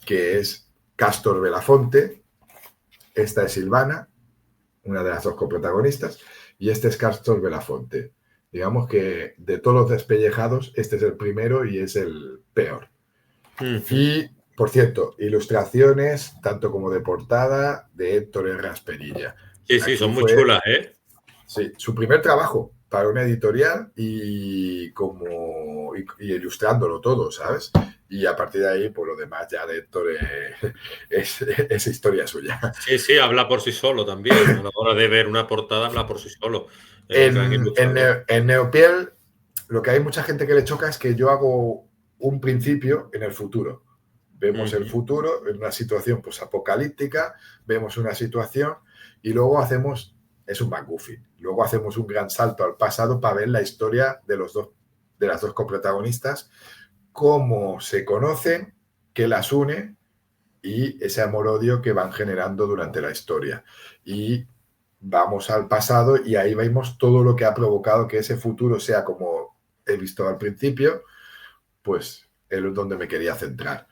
que es Castor Belafonte. Esta es Silvana, una de las dos coprotagonistas, y este es Castor Belafonte. Digamos que de todos los despellejados, este es el primero y es el peor. Y, por cierto, ilustraciones, tanto como de portada, de Héctor R. Asperilla. Sí, sí, son muy chulas, ¿eh? Sí, su primer trabajo para una editorial y ilustrándolo todo, ¿sabes? Y a partir de ahí, pues lo demás ya de Héctor es historia suya. Sí, sí, habla por sí solo también. A la hora de ver una portada, habla por sí solo. En Neopiel, lo que hay mucha gente que le choca es que yo hago un principio en el futuro. Vemos el futuro en una situación pues, apocalíptica, vemos una situación y luego hacemos, es un MacGuffin, luego hacemos un gran salto al pasado para ver la historia de las dos coprotagonistas, cómo se conocen, qué las une y ese amor-odio que van generando durante la historia. Y vamos al pasado y ahí vemos todo lo que ha provocado que ese futuro sea como he visto al principio, pues es donde me quería centrar.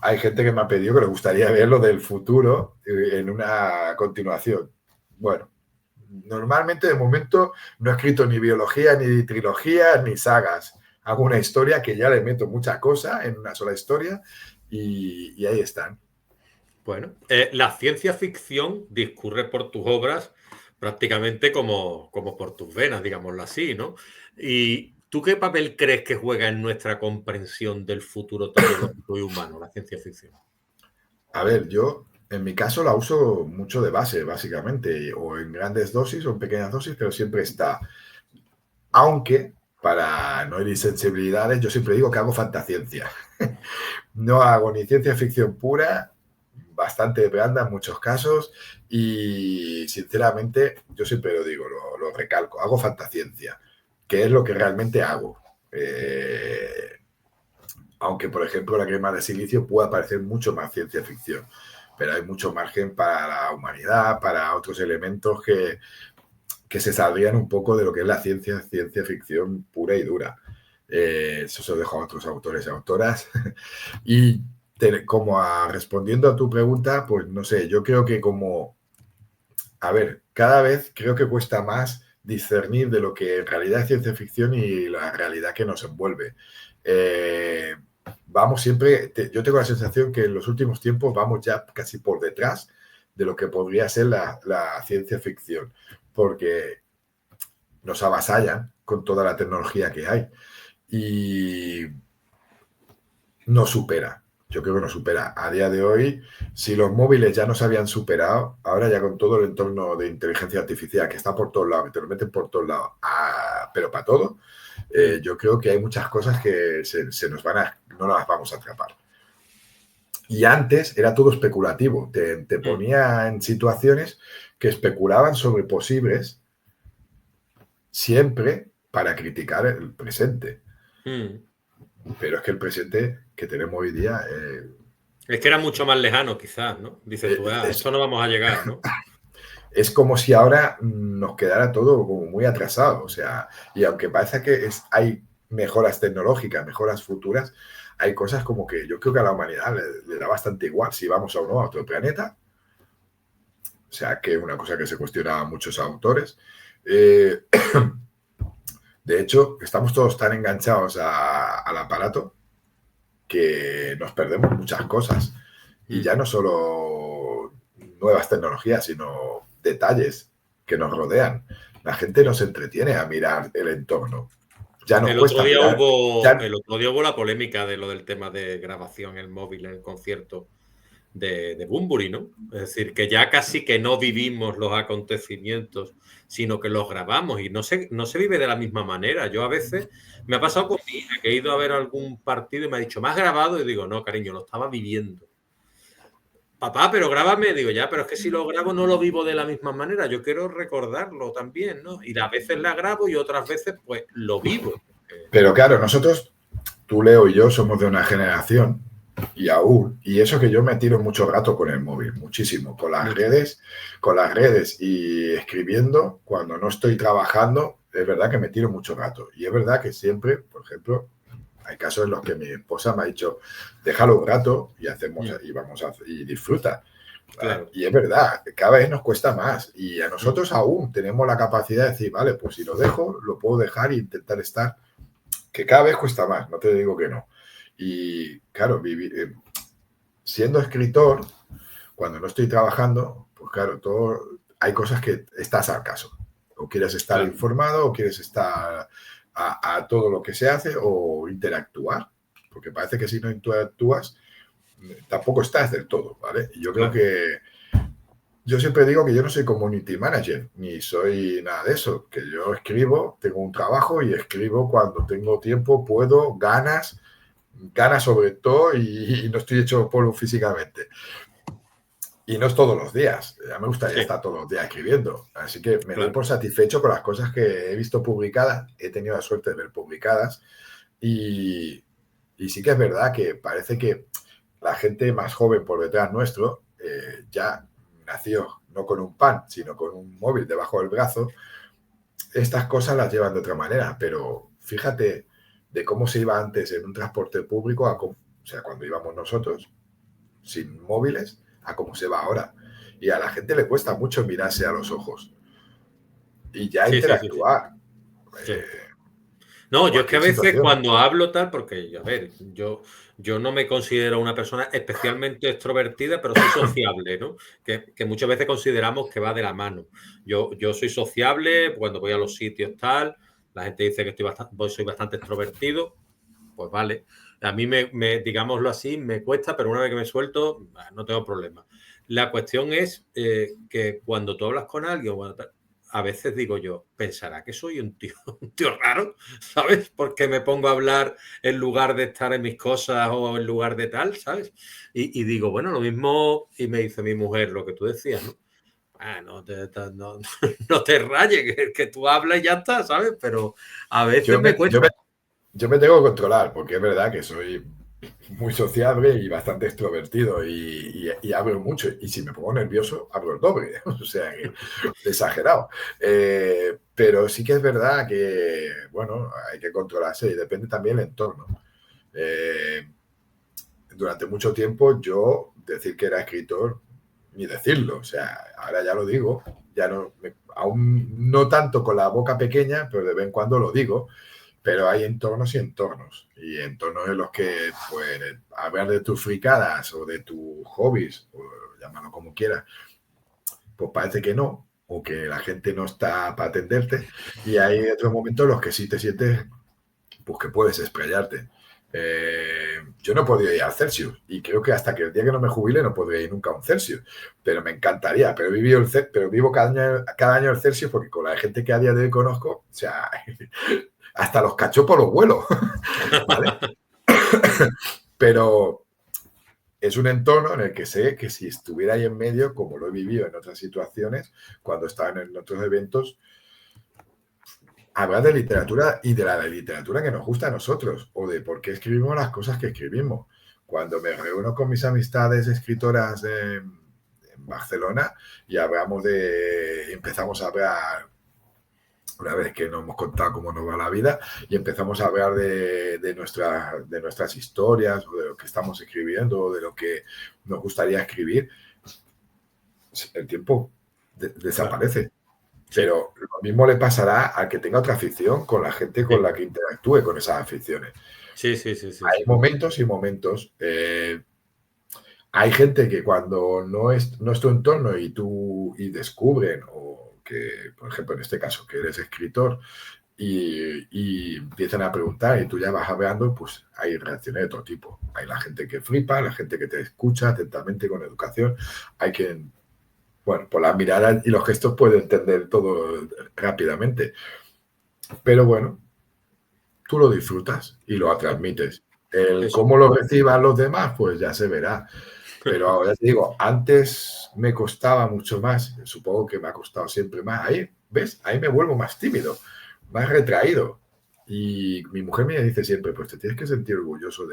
Hay gente que me ha pedido que le gustaría ver lo del futuro en una continuación. Bueno, normalmente de momento no he escrito ni biología, ni trilogías, ni sagas. Hago una historia que ya le meto mucha cosa en una sola historia y ahí están. Bueno, la ciencia ficción discurre por tus obras prácticamente como por tus venas, digámoslo así, ¿no? ¿Y tú qué papel crees que juega en nuestra comprensión del futuro tecnológico y humano, la ciencia ficción? A ver, yo en mi caso la uso mucho de base, básicamente, o en grandes dosis o en pequeñas dosis, pero siempre está. Aunque, para no herir sensibilidades, yo siempre digo que hago fantasciencia. No hago ni ciencia ficción pura, bastante blanda en muchos casos, y sinceramente, yo siempre lo digo, lo recalco, hago fantasciencia, que es lo que realmente hago. Aunque, por ejemplo, la crema de silicio pueda parecer mucho más ciencia ficción, pero hay mucho margen para la humanidad, para otros elementos que se saldrían un poco de lo que es la ciencia ficción pura y dura. Eso se lo dejo a otros autores y autoras. Y respondiendo a tu pregunta, pues no sé, yo creo que a ver, cada vez creo que cuesta más discernir de lo que en realidad es ciencia ficción y la realidad que nos envuelve. Vamos siempre, yo tengo la sensación que en los últimos tiempos vamos ya casi por detrás de lo que podría ser la ciencia ficción, porque nos avasallan con toda la tecnología que hay y no supera. Yo creo que no supera. A día de hoy, si los móviles ya nos habían superado, ahora ya con todo el entorno de inteligencia artificial que está por todos lados, que te lo meten por todos lados, pero para todo, yo creo que hay muchas cosas que se nos no las vamos a atrapar. Y antes era todo especulativo. Te ponía en situaciones que especulaban sobre posibles siempre para criticar el presente. Pero es que el presente que tenemos hoy día... es que era mucho más lejano, quizás, ¿no? Dices tú, esto no vamos a llegar, ¿no? Es como si ahora nos quedara todo como muy atrasado. O sea, y aunque parece que hay mejoras tecnológicas, mejoras futuras, hay cosas como que yo creo que a la humanidad le da bastante igual si vamos o no a otro planeta. O sea, que es una cosa que se cuestionaban muchos autores. De hecho, estamos todos tan enganchados al aparato que nos perdemos muchas cosas. Y ya no solo nuevas tecnologías, sino detalles que nos rodean. La gente nos entretiene a mirar el entorno. Ya nos cuesta mirar. El otro día hubo la polémica de lo del tema de grabación en el móvil, en el concierto de Bunbury, ¿no? Es decir, que ya casi que no vivimos los acontecimientos, sino que los grabamos y no se vive de la misma manera. Yo a veces me ha pasado con mi hija que he ido a ver algún partido y me ha dicho, ¿me has grabado? Y digo, no, cariño, lo estaba viviendo. Papá, pero grábame. Digo, ya, pero es que si lo grabo no lo vivo de la misma manera. Yo quiero recordarlo también, ¿no? Y a veces la grabo y otras veces, pues, lo vivo. Pero claro, nosotros, tú, Leo y yo, somos de una generación y eso que yo me tiro mucho rato con el móvil, muchísimo, con las redes y escribiendo, cuando no estoy trabajando, es verdad que me tiro mucho rato. Y es verdad que siempre, por ejemplo, hay casos en los que mi esposa me ha dicho, déjalo un rato y hacemos y vamos y disfruta. ¿vale? claro, Y es verdad, cada vez nos cuesta más. Y a nosotros aún tenemos la capacidad de decir, vale, pues si lo dejo, lo puedo dejar e intentar estar, que cada vez cuesta más, no te digo que no. Y claro, siendo escritor, cuando no estoy trabajando, pues claro, hay cosas que estás al caso. O quieres estar claro, informado, o quieres estar a todo lo que se hace, o interactuar. Porque parece que si no interactúas, tampoco estás del todo, ¿vale? Y yo creo claro. que yo siempre digo que yo no soy community manager, ni soy nada de eso, que yo escribo, tengo un trabajo y escribo cuando tengo tiempo, puedo, ganas sobre todo y no estoy hecho polvo físicamente. Y no es todos los días, ya me gustaría Sí, estar todos los días escribiendo, así que me doy claro. por satisfecho con las cosas que he visto publicadas, he tenido la suerte de ver publicadas y, y sí que es verdad que parece que la gente más joven por detrás nuestro ya nació no con un pan, sino con un móvil debajo del brazo. Estas cosas las llevan de otra manera, pero fíjate de cómo se iba antes en un transporte público, o sea, cuando íbamos nosotros sin móviles, a cómo se va ahora. Y a la gente le cuesta mucho mirarse a los ojos y ya Sí, sí, sí, sí, interactuar sí. eh, en No, yo es que a cualquier veces situación. cuando hablo tal, porque, a ver, yo no me considero una persona especialmente extrovertida, pero sí sociable, ¿no? Que muchas veces consideramos que va de la mano. Yo soy sociable cuando voy a los sitios tal, la gente dice que soy bastante extrovertido, pues vale. A mí, digámoslo así, me cuesta, pero una vez que me suelto, no tengo problema. La cuestión es que cuando tú hablas con alguien, a veces digo yo, pensará que soy un tío, un tío raro, ¿sabes? Porque me pongo a hablar en lugar de estar en mis cosas o en lugar de tal, ¿sabes? Y digo, bueno, lo mismo, y me dice mi mujer lo que tú decías, ¿no? Ah, no, no te rayes, que tú hablas y ya está, ¿sabes? Pero a veces Yo me, me yo cuesta. me, yo me tengo que controlar porque es verdad que soy muy sociable y bastante extrovertido y hablo mucho. Y si me pongo nervioso, hablo el doble. O sea, que exagerado. Pero sí que es verdad que, bueno, hay que controlarse y depende también el entorno. Eh, Durante mucho tiempo yo decir que era escritor, ni decirlo. O sea, ahora ya lo digo, ya no, aún no tanto con la boca pequeña, pero de vez en cuando lo digo. Pero hay entornos y entornos. Y entornos en los que, pues, hablar de tus fricadas o de tus hobbies, o llámalo como quieras, pues parece que no, o que la gente no está para atenderte. Y hay otros momentos en los que sí te sientes, pues, que puedes explayarte. Yo no podría ir al Celsius y creo que hasta que el día que no me jubile no podría ir nunca a un Celsius, pero me encantaría. Pero vivo cada año el Celsius porque con la gente que a día de hoy conozco, o sea, hasta los cachopos los vuelo, ¿vale? Pero es un entorno en el que sé que si estuviera ahí en medio, como lo he vivido en otras situaciones, cuando estaban en otros eventos, hablar de literatura y de la literatura que nos gusta a nosotros, o de por qué escribimos las cosas que escribimos. Cuando me reúno con mis amistades escritoras en Barcelona y empezamos a hablar, una vez que nos hemos contado cómo nos va la vida, y empezamos a hablar de nuestras historias, o de lo que estamos escribiendo, o de lo que nos gustaría escribir, el tiempo Claro, desaparece. sí, Pero lo mismo le pasará al que tenga otra afición con la gente con sí, la que interactúe con esas aficiones. sí, sí, sí, sí, Hay sí. momentos y momentos. Hay gente que cuando no es tu entorno y descubren, o que, por ejemplo, en este caso, que eres escritor y empiezan a preguntar y tú ya vas hablando, pues hay reacciones de todo tipo. Hay la gente que flipa, la gente que te escucha atentamente con educación, hay quien, bueno, por la mirada y los gestos puede entender todo rápidamente. Pero bueno, tú lo disfrutas y lo transmites. El Eso. cómo lo reciban los demás, pues ya se verá. Pero ahora te digo, antes me costaba mucho más, supongo que me ha costado siempre más. Ahí, ¿ves? Ahí me vuelvo más tímido, más retraído. Y mi mujer me dice siempre, pues te tienes que sentir orgulloso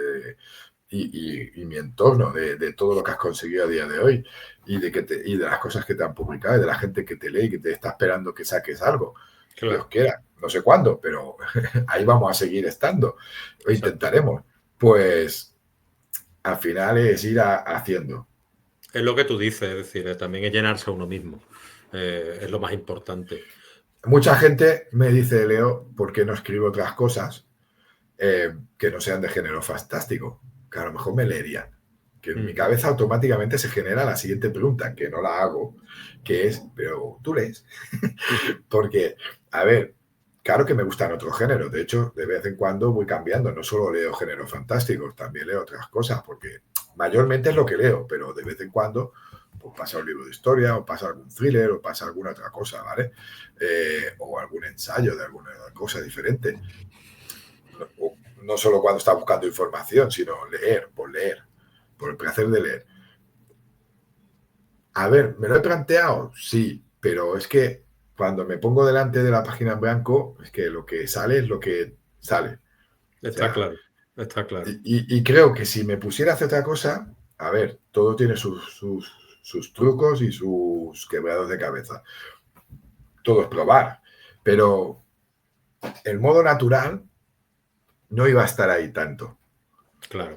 y mi entorno, de todo lo que has conseguido a día de hoy y de las cosas que te han publicado y de la gente que te lee y que te está esperando que saques algo. Dios Claro, quiera, no sé cuándo, pero ahí vamos a seguir estando, o exacto. intentaremos. Pues al final es ir haciendo. Es lo que tú dices, es decir, también es llenarse a uno mismo. Es lo más importante. Mucha gente me dice, Leo, ¿por qué no escribo otras cosas que no sean de género fantástico? Que a lo mejor me leerían. Que en mi cabeza automáticamente se genera la siguiente pregunta, que no la hago, que es, ¿pero tú lees? Porque, a ver, claro que me gustan otros géneros. De hecho, de vez en cuando voy cambiando. No solo leo géneros fantásticos, también leo otras cosas, porque mayormente es lo que leo, pero de vez en cuando pues pasa un libro de historia, o pasa algún thriller, o pasa alguna otra cosa, ¿vale? O algún ensayo de alguna cosa diferente. No solo cuando está buscando información, sino leer, por el placer de leer. A ver, ¿me lo he planteado? Sí, pero es que cuando me pongo delante de la página en blanco, es que lo que sale es lo que sale. Está O sea, claro, está claro. y creo que si me pusiera a hacer otra cosa, a ver, todo tiene sus trucos y sus quebrados de cabeza. Todo es probar, pero el modo natural no iba a estar ahí tanto. Claro.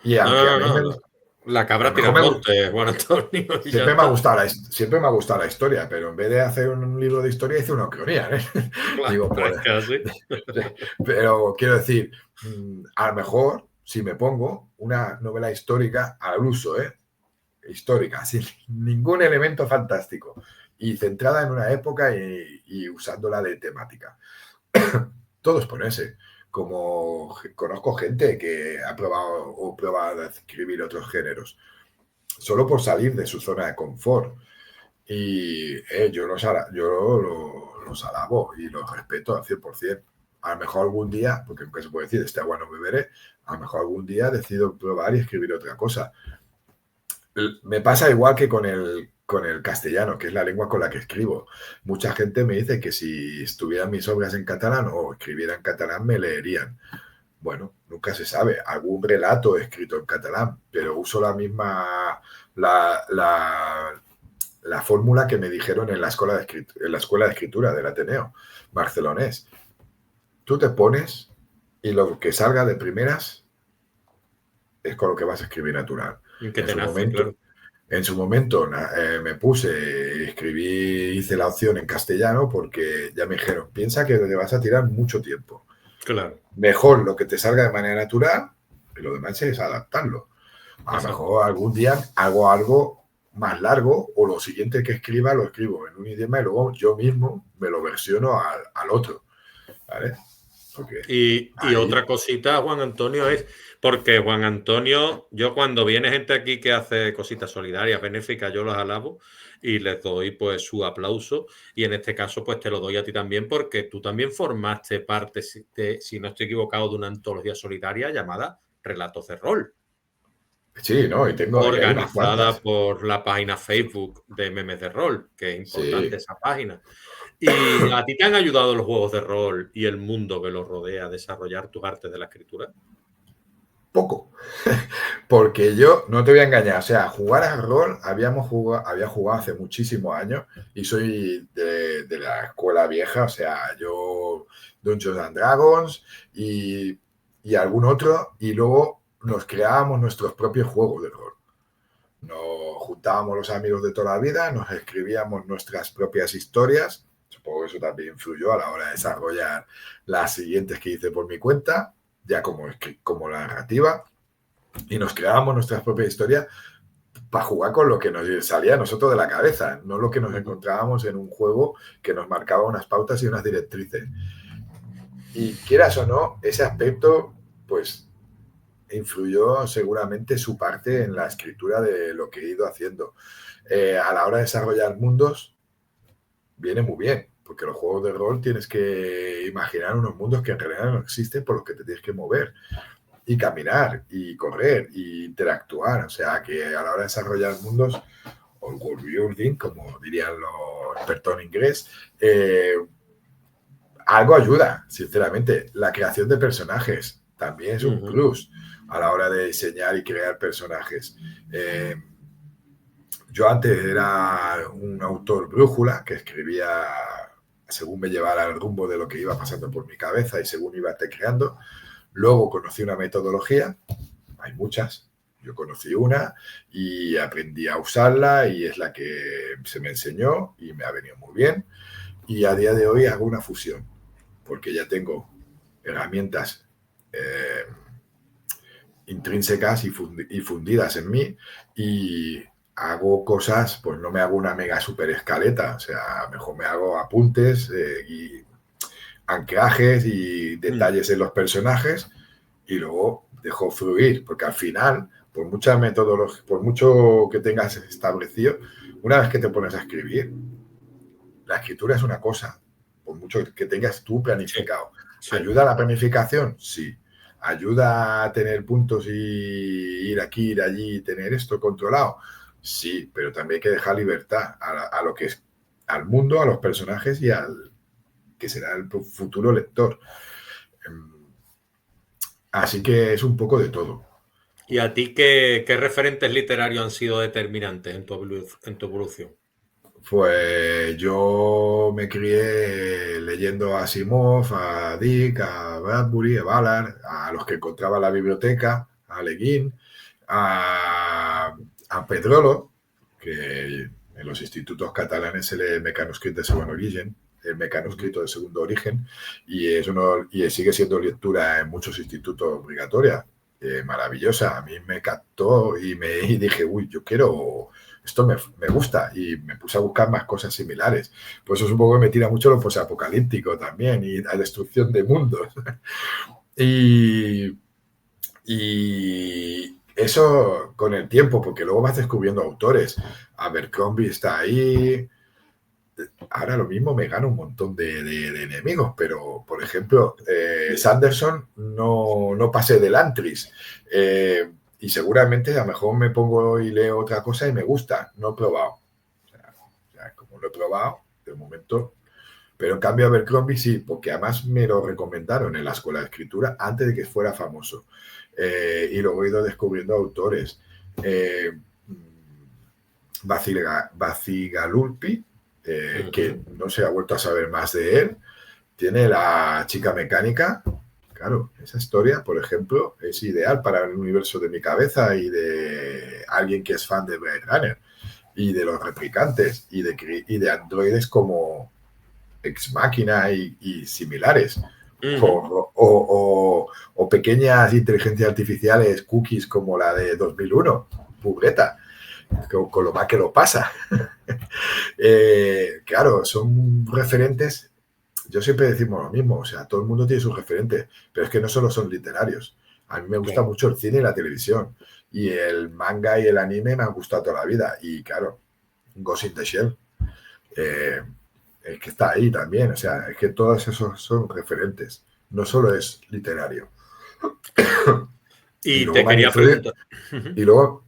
Y No, aunque a no, mí no, me no. gusta, La a lo cabra tira mejor al monte, Juan Antonio, y ya está. siempre me ha gustado la historia, pero en vez de hacer un libro de historia hice una cronía, ¿eh? Claro, Digo, es que así. pero quiero decir, a lo mejor si me pongo una novela histórica al uso, histórica, sin ningún elemento fantástico y centrada en una época y usándola de temática. Todo es ponerse. Como conozco gente que ha probado o prueba a escribir otros géneros, solo por salir de su zona de confort. Y los alabo y los respeto al 100%. A lo mejor algún día, porque nunca se puede decir, este agua no beberé, a lo mejor algún día decido probar y escribir otra cosa. Me pasa igual que con el castellano, que es la lengua con la que escribo. Mucha gente me dice que si estuvieran mis obras en catalán o escribiera en catalán, me leerían. Bueno, nunca se sabe. Algún relato escrito en catalán, pero uso la misma, la fórmula que me dijeron en la escuela de escritura del Ateneo barcelonés. Tú te pones y lo que salga de primeras es con lo que vas a escribir natural. Que te nace, claro. En su momento me puse, escribí, hice la opción en castellano porque ya me dijeron, piensa que te vas a tirar mucho tiempo. Claro. Mejor lo que te salga de manera natural y lo demás es adaptarlo. A lo mejor algún día hago algo más largo o lo siguiente que escriba lo escribo en un idioma y luego yo mismo me lo versiono al otro. ¿Vale? Y otra cosita, Juan Antonio, es porque Juan Antonio, yo cuando viene gente aquí que hace cositas solidarias, benéficas, yo los alabo y les doy pues su aplauso, y en este caso pues te lo doy a ti también porque tú también formaste parte, si no estoy equivocado, de una antología solidaria llamada Relatos de Rol. Sí, no, y hay unas Organizada cuantas. por la página Facebook de Memes de Rol, que es importante Sí. esa página. ¿Y a ti te han ayudado los juegos de rol y el mundo que los rodea a desarrollar tus artes de la escritura? Poco. Porque yo, no te voy a engañar, o sea, jugar al rol, había jugado hace muchísimos años y soy de la escuela vieja, o sea, yo Dungeons and Dragons y algún otro, y luego nos creábamos nuestros propios juegos de rol. Nos juntábamos los amigos de toda la vida, nos escribíamos nuestras propias historias, supongo que eso también influyó a la hora de desarrollar las siguientes que hice por mi cuenta, ya como la narrativa, y nos creábamos nuestras propias historias para jugar con lo que nos salía a nosotros de la cabeza, no lo que nos encontrábamos en un juego que nos marcaba unas pautas y unas directrices. Y quieras o no, ese aspecto, pues, influyó seguramente su parte en la escritura de lo que he ido haciendo. A la hora de desarrollar mundos, viene muy bien, porque los juegos de rol tienes que imaginar unos mundos que en realidad no existen, por los que te tienes que mover y caminar y correr y interactuar. O sea, que a la hora de desarrollar mundos, o world building, como dirían los expertos en inglés, algo ayuda, sinceramente. La creación de personajes también es un plus a la hora de diseñar y crear personajes. Yo antes era un autor brújula que escribía según me llevara el rumbo de lo que iba pasando por mi cabeza y según iba creando. Luego conocí una metodología, hay muchas, Yo conocí una y aprendí a usarla y es la que se me enseñó y me ha venido muy bien. Y a día de hoy hago una fusión, porque ya tengo herramientas intrínsecas y fundidas en mí y hago cosas, pues no me hago una mega super escaleta, o sea, mejor me hago apuntes y anclajes y detalles en los personajes y luego dejo fluir, porque al final, por mucha metodología, por mucho que tengas establecido, una vez que te pones a escribir, la escritura es una cosa, por mucho que tengas tú planificado. Sí, sí. ¿Ayuda a la planificación? Sí. ¿Ayuda a tener puntos y ir aquí, ir allí, tener esto controlado? Sí, pero también hay que dejar libertad a lo que es al mundo, a los personajes y al que será el futuro lector. Así que es un poco de todo. ¿Y a ti qué referentes literarios han sido determinantes en tu evolución? Pues yo me crié leyendo a Asimov, a Dick, a Bradbury, a Ballard, a los que encontraba en la biblioteca, a Le Guin, a Pedrolo, que en los institutos catalanes se lee Mecanoscrit de Segundo Origen, el Mecanoscrito de Segundo Origen, y sigue siendo lectura en muchos institutos obligatoria. Maravillosa, a mí me captó y dije, uy, yo quiero... Esto me gusta y me puse a buscar más cosas similares. Pues eso es un poco que me tira mucho lo posapocalíptico también y la destrucción de mundos. y eso con el tiempo, porque luego vas descubriendo autores. Abercrombie está ahí. Ahora lo mismo me gana un montón de enemigos, pero por ejemplo, Sanderson no pasé del Antris. Y seguramente a lo mejor me pongo y leo otra cosa y me gusta. No he probado. O sea, como lo he probado, de momento. Pero en cambio Abercrombie sí, porque además me lo recomendaron en la escuela de escritura antes de que fuera famoso. Y luego he ido descubriendo autores. Bacigalupi, que no se ha vuelto a saber más de él. Tiene La chica mecánica. Claro, esa historia, por ejemplo, es ideal para el universo de mi cabeza y de alguien que es fan de Blade Runner y de los replicantes y de androides como Ex Machina y similares. O pequeñas inteligencias artificiales, cookies como la de 2001, Pugreta, con lo mal que lo pasa. Claro, son referentes. Yo siempre decimos lo mismo, o sea, todo el mundo tiene sus referentes, pero es que no solo son literarios. A mí me gusta mucho el cine y la televisión, y el manga y el anime me han gustado toda la vida, y claro, Ghost in the Shell, es que está ahí también, o sea, es que todos esos son referentes, no solo es literario. Y te quería preguntar. Y luego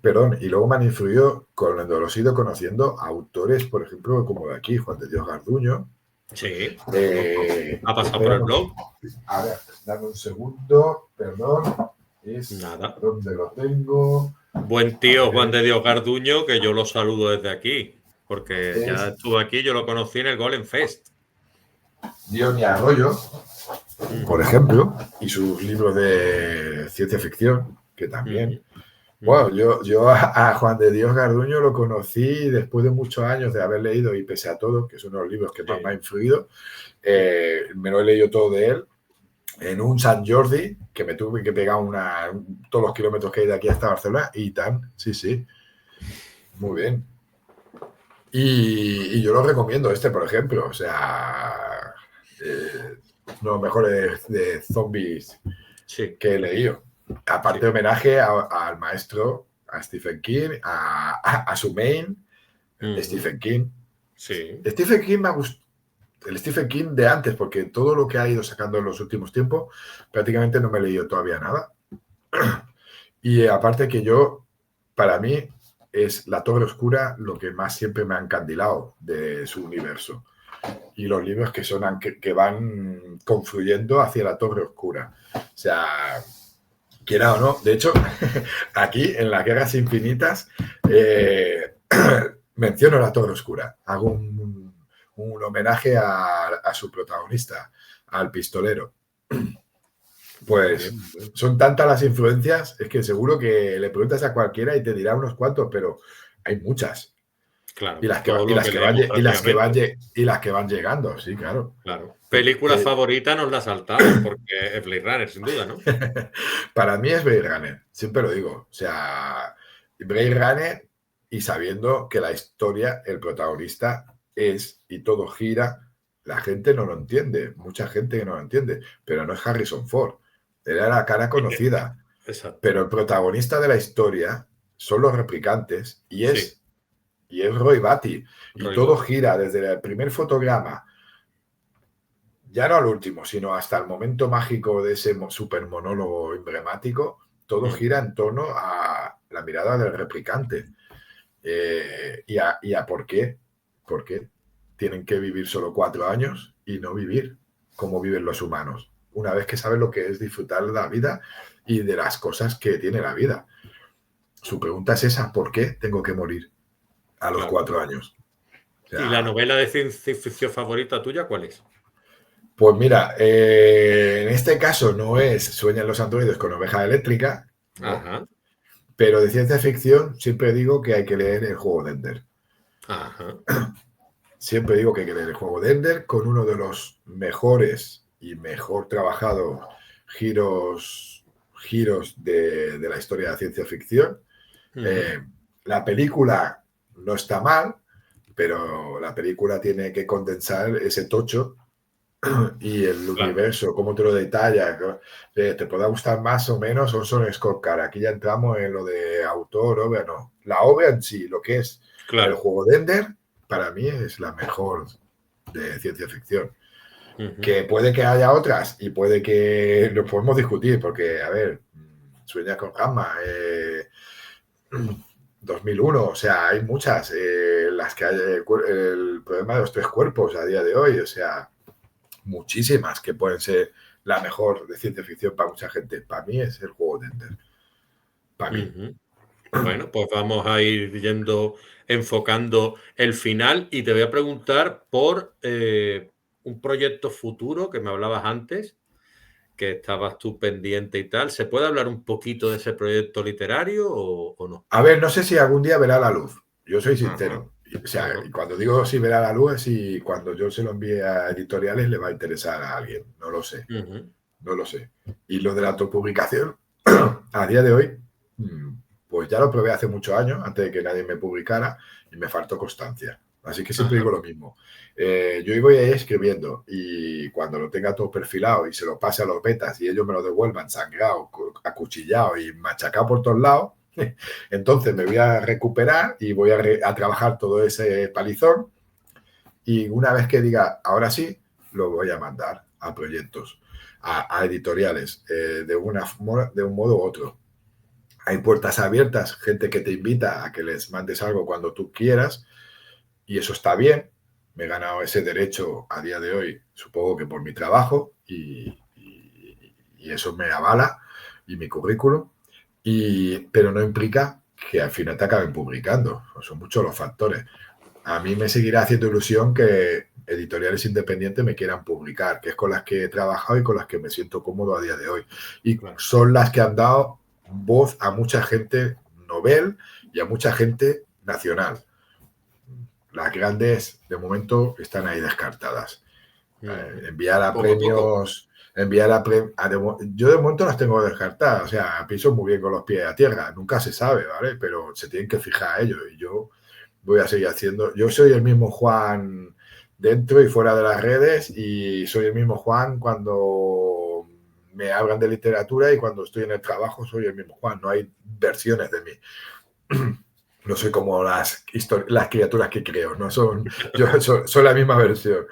me han influido cuando los he ido conociendo autores, por ejemplo, como de aquí, Juan de Dios Garduño. Sí. ¿Ha pasado por el blog? A ver, dame un segundo, perdón. Nada. ¿Dónde lo tengo? Buen tío Juan de Dios Garduño, que yo lo saludo desde aquí, porque ya estuve aquí, yo lo conocí en el Golem Fest. Diony Arroyo, por ejemplo, y sus libros de ciencia ficción, que también. Bueno, yo a Juan de Dios Garduño lo conocí después de muchos años de haber leído, y pese a todo, que es uno de los libros que más me ha influido, me lo he leído todo de él, en un San Jordi, que me tuve que pegar todos los kilómetros que hay de aquí hasta Barcelona, y tan, sí, muy bien. Y yo lo recomiendo por ejemplo, o sea, uno de los mejores de zombies que he leído. Aparte de homenaje al maestro, a Stephen King, a su main, Stephen King. Sí. Stephen King me gustó. El Stephen King de antes, porque todo lo que ha ido sacando en los últimos tiempos, prácticamente no me he leído todavía nada. Y aparte que para mí, es La Torre Oscura lo que más siempre me ha encandilado de su universo. Y los libros que van confluyendo hacia La Torre Oscura. O sea, quiera o no. De hecho, aquí en Las Guerras Infinitas menciono La Torre Oscura. Hago un homenaje a su protagonista, al pistolero. Muy Pues bien, muy bien. son tantas las influencias, es que seguro que le preguntas a cualquiera y te dirá unos cuantos, pero hay muchas. Y Claro, las que, todo lo que leemos prácticamente. y las que van llegando, sí, claro. Claro. Eh, Película eh, favorita nos la saltamos porque es Blade Runner, sin duda, ¿no? Para mí es Blade Runner, siempre lo digo. O sea, Blade Runner y sabiendo que la historia, el protagonista es y todo gira, la gente no lo entiende, mucha gente que no lo entiende, pero no es Harrison Ford. Él era la cara conocida, Exacto. pero el protagonista de la historia son los replicantes Sí, y es Roy Batty. Y Roy todo Batty. gira desde el primer fotograma, ya no al último, sino hasta el momento mágico de ese super monólogo emblemático, todo Mm, gira en torno a la mirada del replicante. Y a por qué tienen que vivir solo 4 años y no vivir como viven los humanos. Una vez que saben lo que es disfrutar de la vida y de las cosas que tiene la vida. Su pregunta es esa, ¿por qué tengo que morir a los claro. 4 años? O ¿Y la sea, novela de ciencia ficción favorita tuya cuál es? pues mira, en este caso no es Sueñan los androides con oveja eléctrica, no, Ajá, pero de ciencia ficción siempre digo que hay que leer el juego de Ender. ajá. Siempre digo que hay que leer el juego de Ender con uno de los mejores y mejor trabajado giros de la historia de la ciencia ficción. Ujú, Eh, la película no está mal, pero la película tiene que condensar ese tocho y el claro, universo, cómo te lo detalla, te pueda gustar más o menos, son scorecard. Aquí ya entramos en lo de autor, obra, no. La obra en sí, lo que es el claro. juego de Ender, para mí es la mejor de ciencia ficción. Ujú, Que puede que haya otras y puede que lo podemos discutir, porque, a ver, Sueña con Gamma, 2001, o sea, hay muchas, las que hay el problema de los tres cuerpos a día de hoy, o sea, muchísimas que pueden ser la mejor de ciencia ficción para mucha gente. Para mí es el juego de Ender. Para mí. ujú. Bueno, pues vamos a ir yendo, enfocando el final y te voy a preguntar por un proyecto futuro que me hablabas antes, que estabas tú pendiente y tal. ¿Se puede hablar un poquito de ese proyecto literario o no? A ver, no sé si algún día verá la luz. Yo soy Ajá, sincero. O sea, ajá, y cuando digo si verá la luz es si cuando yo se lo envíe a editoriales le va a interesar a alguien. No lo sé. ujú, No lo sé. Y lo de la autopublicación, a día de hoy, pues ya lo probé hace muchos años, antes de que nadie me publicara, y me faltó constancia. Así que siempre digo ajá, lo mismo. Yo voy a ir escribiendo y cuando lo tenga todo perfilado y se lo pase a los betas y ellos me lo devuelvan sangrado, acuchillado y machacado por todos lados, entonces me voy a recuperar y voy a trabajar todo ese palizón y una vez que diga, ahora sí, lo voy a mandar a proyectos, a editoriales, de un modo u otro. Hay puertas abiertas, gente que te invita a que les mandes algo cuando tú quieras y eso está bien. Me he ganado ese derecho a día de hoy, supongo que por mi trabajo y eso me avala y mi currículum, pero no implica que al final te acaben publicando. Son muchos los factores. A mí me seguirá haciendo ilusión que editoriales independientes me quieran publicar, que es con las que he trabajado y con las que me siento cómodo a día de hoy. Y claro. son las que han dado voz a mucha gente novel y a mucha gente nacional. Las grandes, de momento, están ahí descartadas. Ujú. Enviar a Poco a poco. premios, enviar a, pre, a yo de momento las tengo descartadas, o sea, piso muy bien con los pies a tierra, nunca se sabe, ¿vale? Pero se tienen que fijar a ello y yo voy a seguir haciendo, yo soy el mismo Juan dentro y fuera de las redes y soy el mismo Juan cuando me hablan de literatura y cuando estoy en el trabajo soy el mismo Juan, no hay versiones de mí. No soy como las criaturas que creo, no son, yo soy la misma versión.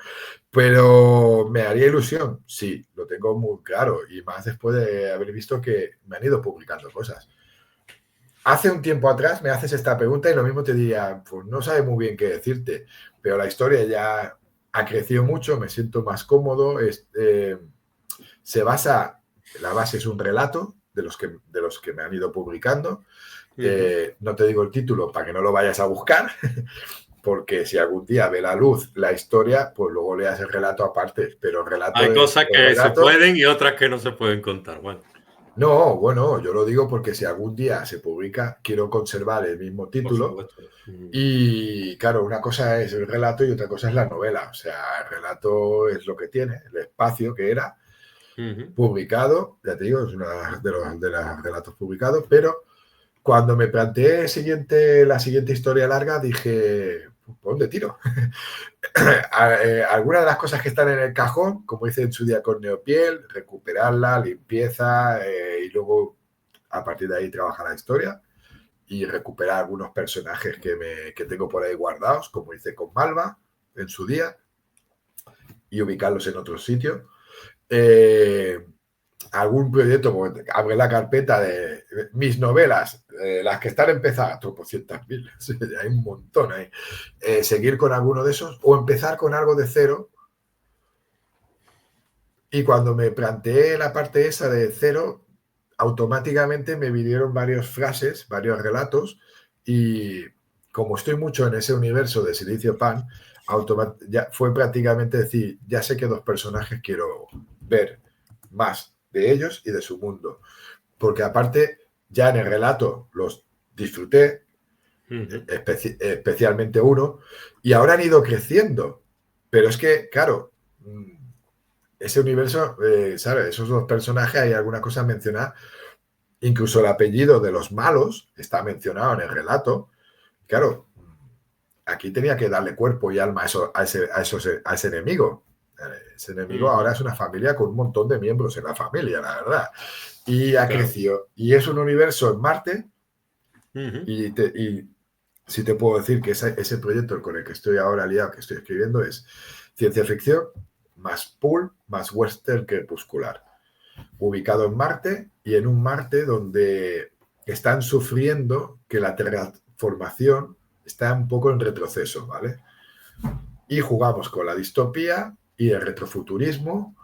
Pero me haría ilusión, sí, lo tengo muy claro y más después de haber visto que me han ido publicando cosas. Hace un tiempo atrás me haces esta pregunta y lo mismo te diría, pues no sabe muy bien qué decirte, pero la historia ya ha crecido mucho, me siento más cómodo, se basa, la base es un relato de los que me han ido publicando, Ujú. no te digo el título para que no lo vayas a buscar, porque si algún día ve la luz la historia, pues luego leas el relato aparte, pero el relato Hay es cosas el que se relato. pueden y otras que no se pueden contar. Bueno. No, bueno, yo lo digo porque si algún día se publica, quiero conservar el mismo Por título. supuesto. Y claro, una cosa es el relato y otra cosa es la novela. O sea, el relato es lo que tiene, el espacio que era publicado, ya te digo, es uno de los relatos publicados, pero cuando me planteé la siguiente historia larga, dije, ¿por dónde tiro? Algunas de las cosas que están en el cajón, como hice en su día con Neopiel, recuperarla, limpieza, y luego a partir de ahí trabajar la historia y recuperar algunos personajes que tengo por ahí guardados, como hice con Malva en su día, y ubicarlos en otro sitio. Algún proyecto, pues, abre la carpeta de mis novelas, las que están empezadas, tropocientas mil, hay un montón ahí. Seguir con alguno de esos o empezar con algo de cero. Y cuando me planteé la parte esa de cero, automáticamente me vinieron varias frases, varios relatos, y como estoy mucho en ese universo de Silicio Pan, ya fue prácticamente decir, ya sé que 2 personajes quiero ver más de ellos y de su mundo. Porque aparte, ya en el relato los disfruté, especialmente uno, y ahora han ido creciendo. Pero es que, claro, ese universo, ¿sabes? Esos 2 personajes, hay algunas cosas mencionadas. Incluso el apellido de los malos está mencionado en el relato. Claro, aquí tenía que darle cuerpo y alma a ese enemigo. Ese enemigo ahora es una familia con un montón de miembros en la familia, la verdad. Y ha crecido. Y es un universo en Marte. Y sí te puedo decir que ese proyecto con el que estoy ahora liado, que estoy escribiendo, es ciencia ficción más pulp más western crepuscular. Ubicado en Marte y en un Marte donde están sufriendo que la terraformación está un poco en retroceso, ¿vale? Y jugamos con la distopía y el retrofuturismo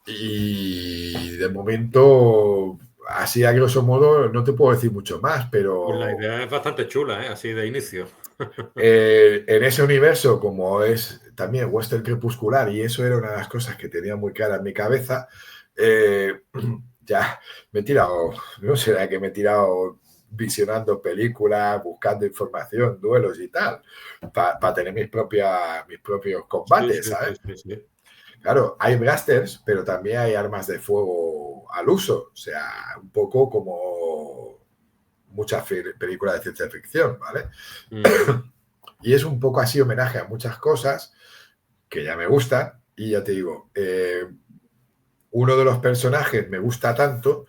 y de momento, así a grosso modo, no te puedo decir mucho más, Pues la pero idea es bastante chula, ¿eh? Así de inicio. en ese universo, como es también western crepuscular, y eso era una de las cosas que tenía muy clara en mi cabeza, ya me he tirado, no será que me he tirado visionando películas, buscando información, duelos y tal, para tener mis propios combates, Sí. ¿sabes? Claro, hay blasters, pero también hay armas de fuego al uso, o sea, un poco como muchas películas de ciencia ficción, ¿vale? Y es un poco así homenaje a muchas cosas que ya me gustan. Y ya te digo, uno de los personajes me gusta tanto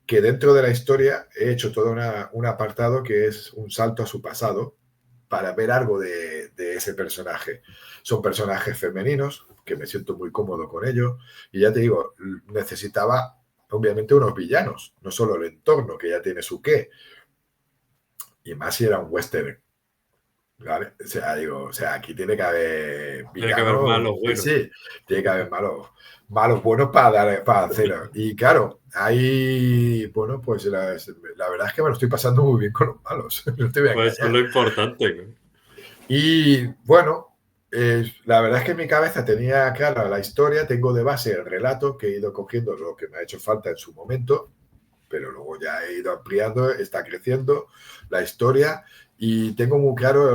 que dentro de la historia he hecho todo un apartado que es un salto a su pasado para ver algo de ese personaje. Son personajes femeninos, que me siento muy cómodo con ellos. Y ya te digo, necesitaba obviamente unos villanos, no solo el entorno, que ya tiene su qué. Y más si era un western. ¿Vale? O sea, aquí tiene que haber Tiene que haber villanos, malos buenos. sí, tiene que haber malos buenos para hacer. Y claro, ahí, bueno, pues la verdad es que me lo estoy pasando muy bien con los malos, no te voy a Pues eso es engañar. lo importante, ¿no? Y bueno, la verdad es que en mi cabeza tenía clara la historia, tengo de base el relato que he ido cogiendo lo que me ha hecho falta en su momento, pero luego ya he ido ampliando, está creciendo la historia y tengo muy claro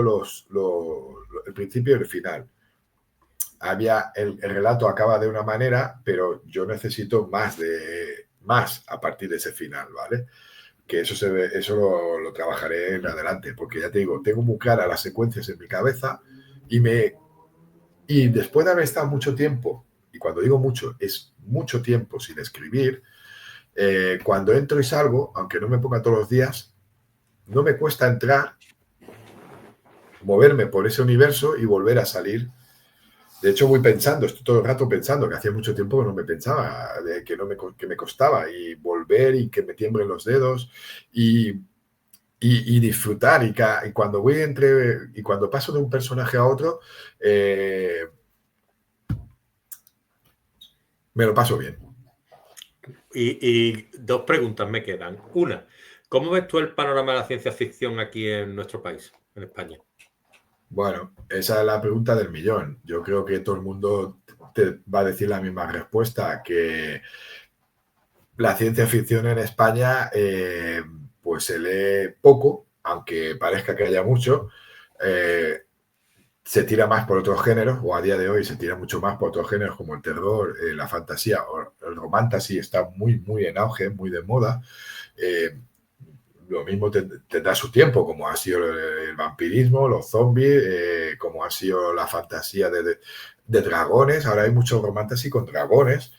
el principio y el final. El relato acaba de una manera, pero yo necesito más a partir de ese final, ¿vale? Que eso lo trabajaré en adelante, porque ya te digo, tengo muy claras las secuencias en mi cabeza y después de haber estado mucho tiempo, y cuando digo mucho, es mucho tiempo sin escribir, cuando entro y salgo, aunque no me ponga todos los días, no me cuesta entrar, moverme por ese universo y volver a salir. De hecho, estoy todo el rato pensando, que hacía mucho tiempo que no me pensaba, que me costaba, y volver y que me tiemblen los dedos y disfrutar. Y cuando y cuando paso de un personaje a otro, me lo paso bien. Y 2 preguntas me quedan. Una, ¿cómo ves tú el panorama de la ciencia ficción aquí en nuestro país? en España? Bueno, esa es la pregunta del millón. Yo creo que todo el mundo te va a decir la misma respuesta, que la ciencia ficción en España pues se lee poco, aunque parezca que haya mucho. Se tira más por otros géneros, o a día de hoy se tira mucho más por otros géneros como el terror, la fantasía o el romantasy está muy, muy en auge, muy de moda. Eh, lo mismo tendrá su tiempo, como ha sido el vampirismo, los zombies, como ha sido la fantasía de dragones. Ahora hay mucho romantasy con dragones.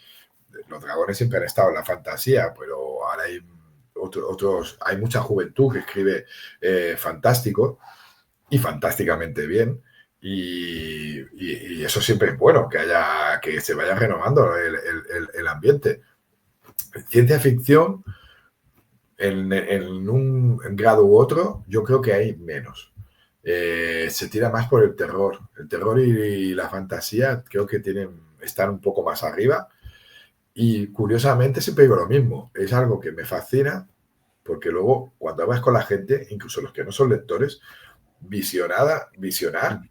Los dragones siempre han estado en la fantasía, pero ahora hay hay mucha juventud que escribe fantástico y fantásticamente bien. Y eso siempre es bueno, que se vaya renovando el ambiente. Ciencia ficción, en un grado u otro, yo creo que hay menos. Se tira más por el terror. El terror y la fantasía creo que están un poco más arriba. Y curiosamente siempre digo lo mismo. Es algo que me fascina porque luego cuando hablas con la gente, incluso los que no son lectores, visionan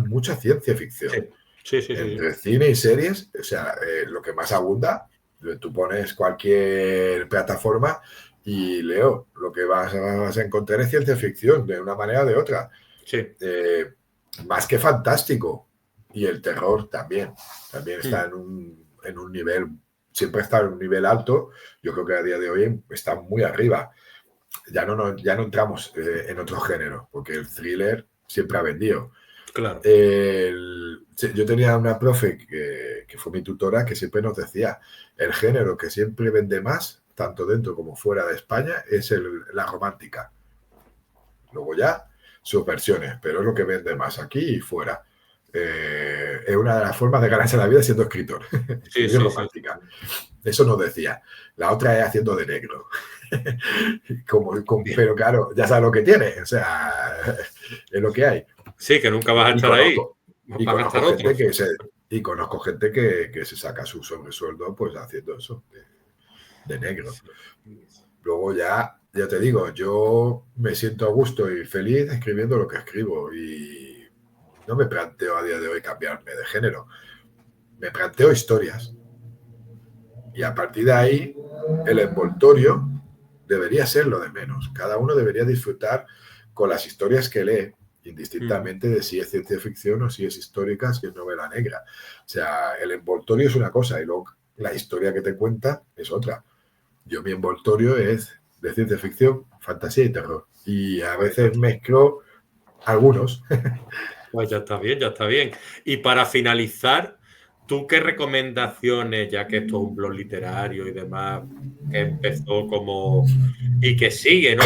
mucha ciencia ficción. Sí, sí, sí, sí. Entre cine y series, o sea, lo que más abunda, tú pones cualquier plataforma y leo, lo que vas a encontrar es ciencia ficción, de una manera o de otra. Sí. Más que fantástico. Y el terror también está en un nivel, siempre está en un nivel alto. Yo creo que a día de hoy está muy arriba. Ya no entramos en otro género, porque el thriller siempre ha vendido. Claro. Yo tenía una profe que fue mi tutora, que siempre nos decía, el género que siempre vende más, tanto dentro como fuera de España, es la romántica. Luego ya sus versiones, pero es lo que vende más aquí y fuera. Es una de las formas de ganarse la vida siendo escritor. Sí, Escribir sí, sí. romántica. Eso nos decía. La otra es haciendo de negro. Pero claro, ya sabes lo que tiene. O sea, es lo que hay. Sí, que nunca vas a Y estar ahí. conozco Van a estar gente otros. conozco gente que se saca su sobresueldo pues haciendo eso, de negro. Luego ya te digo, yo me siento a gusto y feliz escribiendo lo que escribo y no me planteo a día de hoy cambiarme de género. Me planteo historias. Y a partir de ahí, el envoltorio debería ser lo de menos. Cada uno debería disfrutar con las historias que lee, indistintamente de si es ciencia ficción o si es histórica, si es novela negra. O sea, el envoltorio es una cosa y luego la historia que te cuenta es otra. Yo mi envoltorio es de ciencia ficción, fantasía y terror. Y a veces mezclo algunos. Pues ya está bien, ya está bien. Y para finalizar, ¿tú qué recomendaciones, ya que esto es un blog literario y demás, que empezó como y que sigue, ¿no?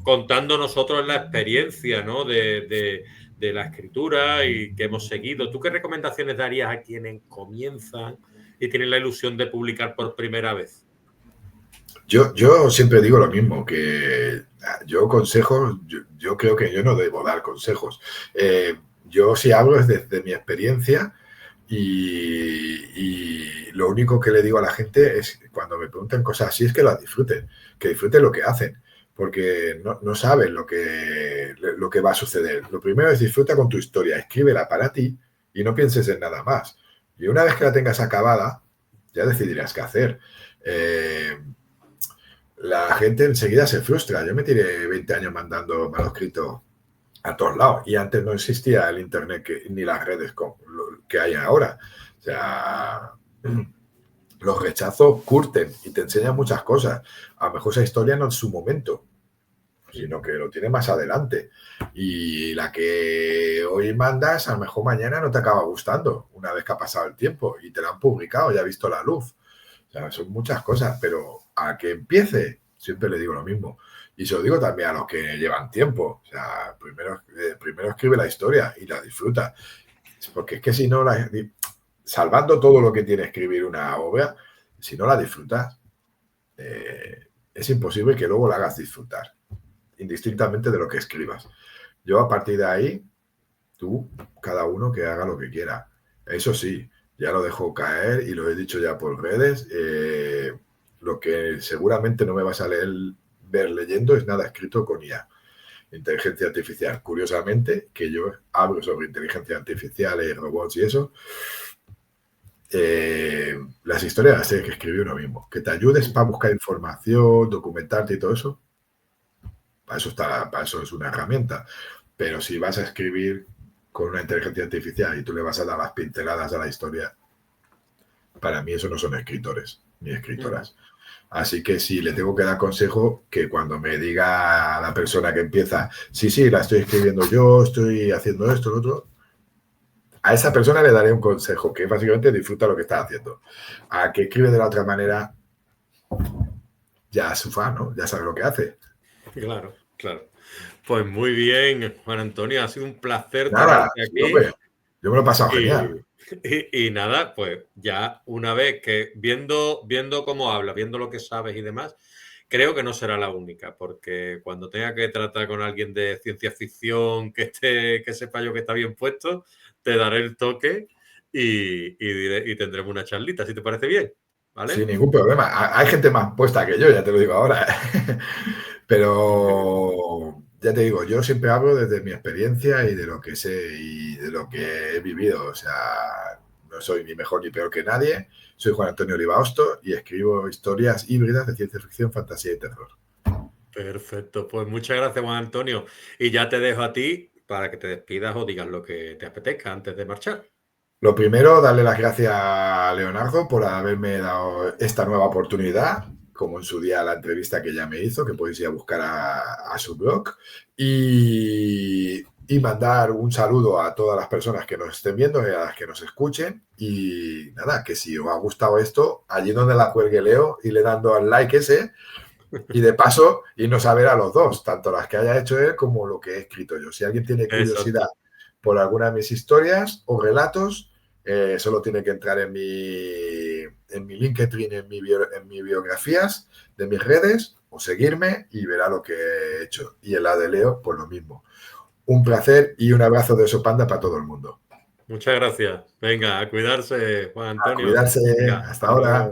Contando nosotros la experiencia, ¿no? De la escritura y que hemos seguido. ¿Tú qué recomendaciones darías a quienes comienzan y tienen la ilusión de publicar por primera vez? Yo siempre digo lo mismo, que yo consejos, yo creo que yo no debo dar consejos. Yo si hablo es desde mi experiencia y lo único que le digo a la gente es cuando me preguntan cosas así es que las disfruten, que disfruten lo que hacen, porque no saben lo que va a suceder. Lo primero es disfruta con tu historia, escríbela para ti y no pienses en nada más. Y una vez que la tengas acabada, ya decidirás qué hacer. La gente enseguida se frustra. Yo me tiré 20 años mandando manuscritos a todos lados y antes no existía el internet ni las redes que hay ahora. O sea, los rechazos curten y te enseñan muchas cosas. A lo mejor esa historia no es su momento, sino que lo tiene más adelante. Y la que hoy mandas, a lo mejor mañana no te acaba gustando una vez que ha pasado el tiempo y te la han publicado, ya ha visto la luz. O sea, son muchas cosas, pero a que empiece, siempre le digo lo mismo. Y se lo digo también a los que llevan tiempo. O sea, primero escribe la historia y la disfruta. Porque es que si no, salvando todo lo que tiene escribir una obra, si no la disfrutas, es imposible que luego la hagas disfrutar, indistintamente de lo que escribas. Yo a partir de ahí, cada uno que haga lo que quiera. Eso sí, ya lo dejo caer y lo he dicho ya por redes. Lo que seguramente no me vas a ver leyendo es nada escrito con IA. inteligencia artificial. Curiosamente, que yo hablo sobre inteligencia artificial y robots y eso, las historias las tienes que escribir uno mismo. Que te ayudes para buscar información, documentarte y todo eso, para eso es una herramienta. Pero si vas a escribir con una inteligencia artificial y tú le vas a dar las pinceladas a la historia, para mí eso no son escritores ni escritoras. Así que sí, le tengo que dar consejo que cuando me diga a la persona que empieza, sí, la estoy escribiendo yo, estoy haciendo esto, lo otro, a esa persona le daré un consejo, que básicamente disfruta lo que está haciendo. A que escribe de la otra manera, ya es su fan, ¿no? Ya sabe lo que hace. Claro, claro. Pues muy bien, Juan Antonio, ha sido un placer Nada, tenerte sí, aquí. hombre, yo me lo he pasado genial. Y nada, pues ya una vez que viendo cómo habla, viendo lo que sabes y demás, creo que no será la única, porque cuando tenga que tratar con alguien de ciencia ficción que sepa yo que está bien puesto, te daré el toque y tendremos una charlita, si te parece bien, Sin ¿vale? ningún problema. Hay gente más puesta que yo, ya te lo digo ahora. Muy bien. Pero ya te digo, yo siempre hablo desde mi experiencia y de lo que sé y de lo que he vivido. O sea, no soy ni mejor ni peor que nadie. Soy Juan Antonio Oliva Hosto y escribo historias híbridas de ciencia ficción, fantasía y terror. Perfecto, pues muchas gracias, Juan Antonio. Y ya te dejo a ti para que te despidas o digas lo que te apetezca antes de marchar. Lo primero, darle las gracias a Leonardo por haberme dado esta nueva oportunidad, como en su día la entrevista que ya me hizo, que podéis ir a buscar a su blog, y mandar un saludo a todas las personas que nos estén viendo y a las que nos escuchen. Y nada, que si os ha gustado esto, allí donde la cuelgue Leo, y le dando al like ese, y de paso, irnos a ver a los dos, tanto las que haya hecho él como lo que he escrito yo. Si alguien tiene curiosidad Exacto. por alguna de mis historias o relatos, solo tiene que entrar en mi LinkedIn, en mi biografías de mis redes, o seguirme y verá lo que he hecho. Y en la de Leo, pues lo mismo. Un placer y un abrazo de Oso Panda para todo el mundo. Muchas gracias. Venga, a cuidarse, Juan A Antonio. cuidarse. Venga, Hasta hasta luego. ahora.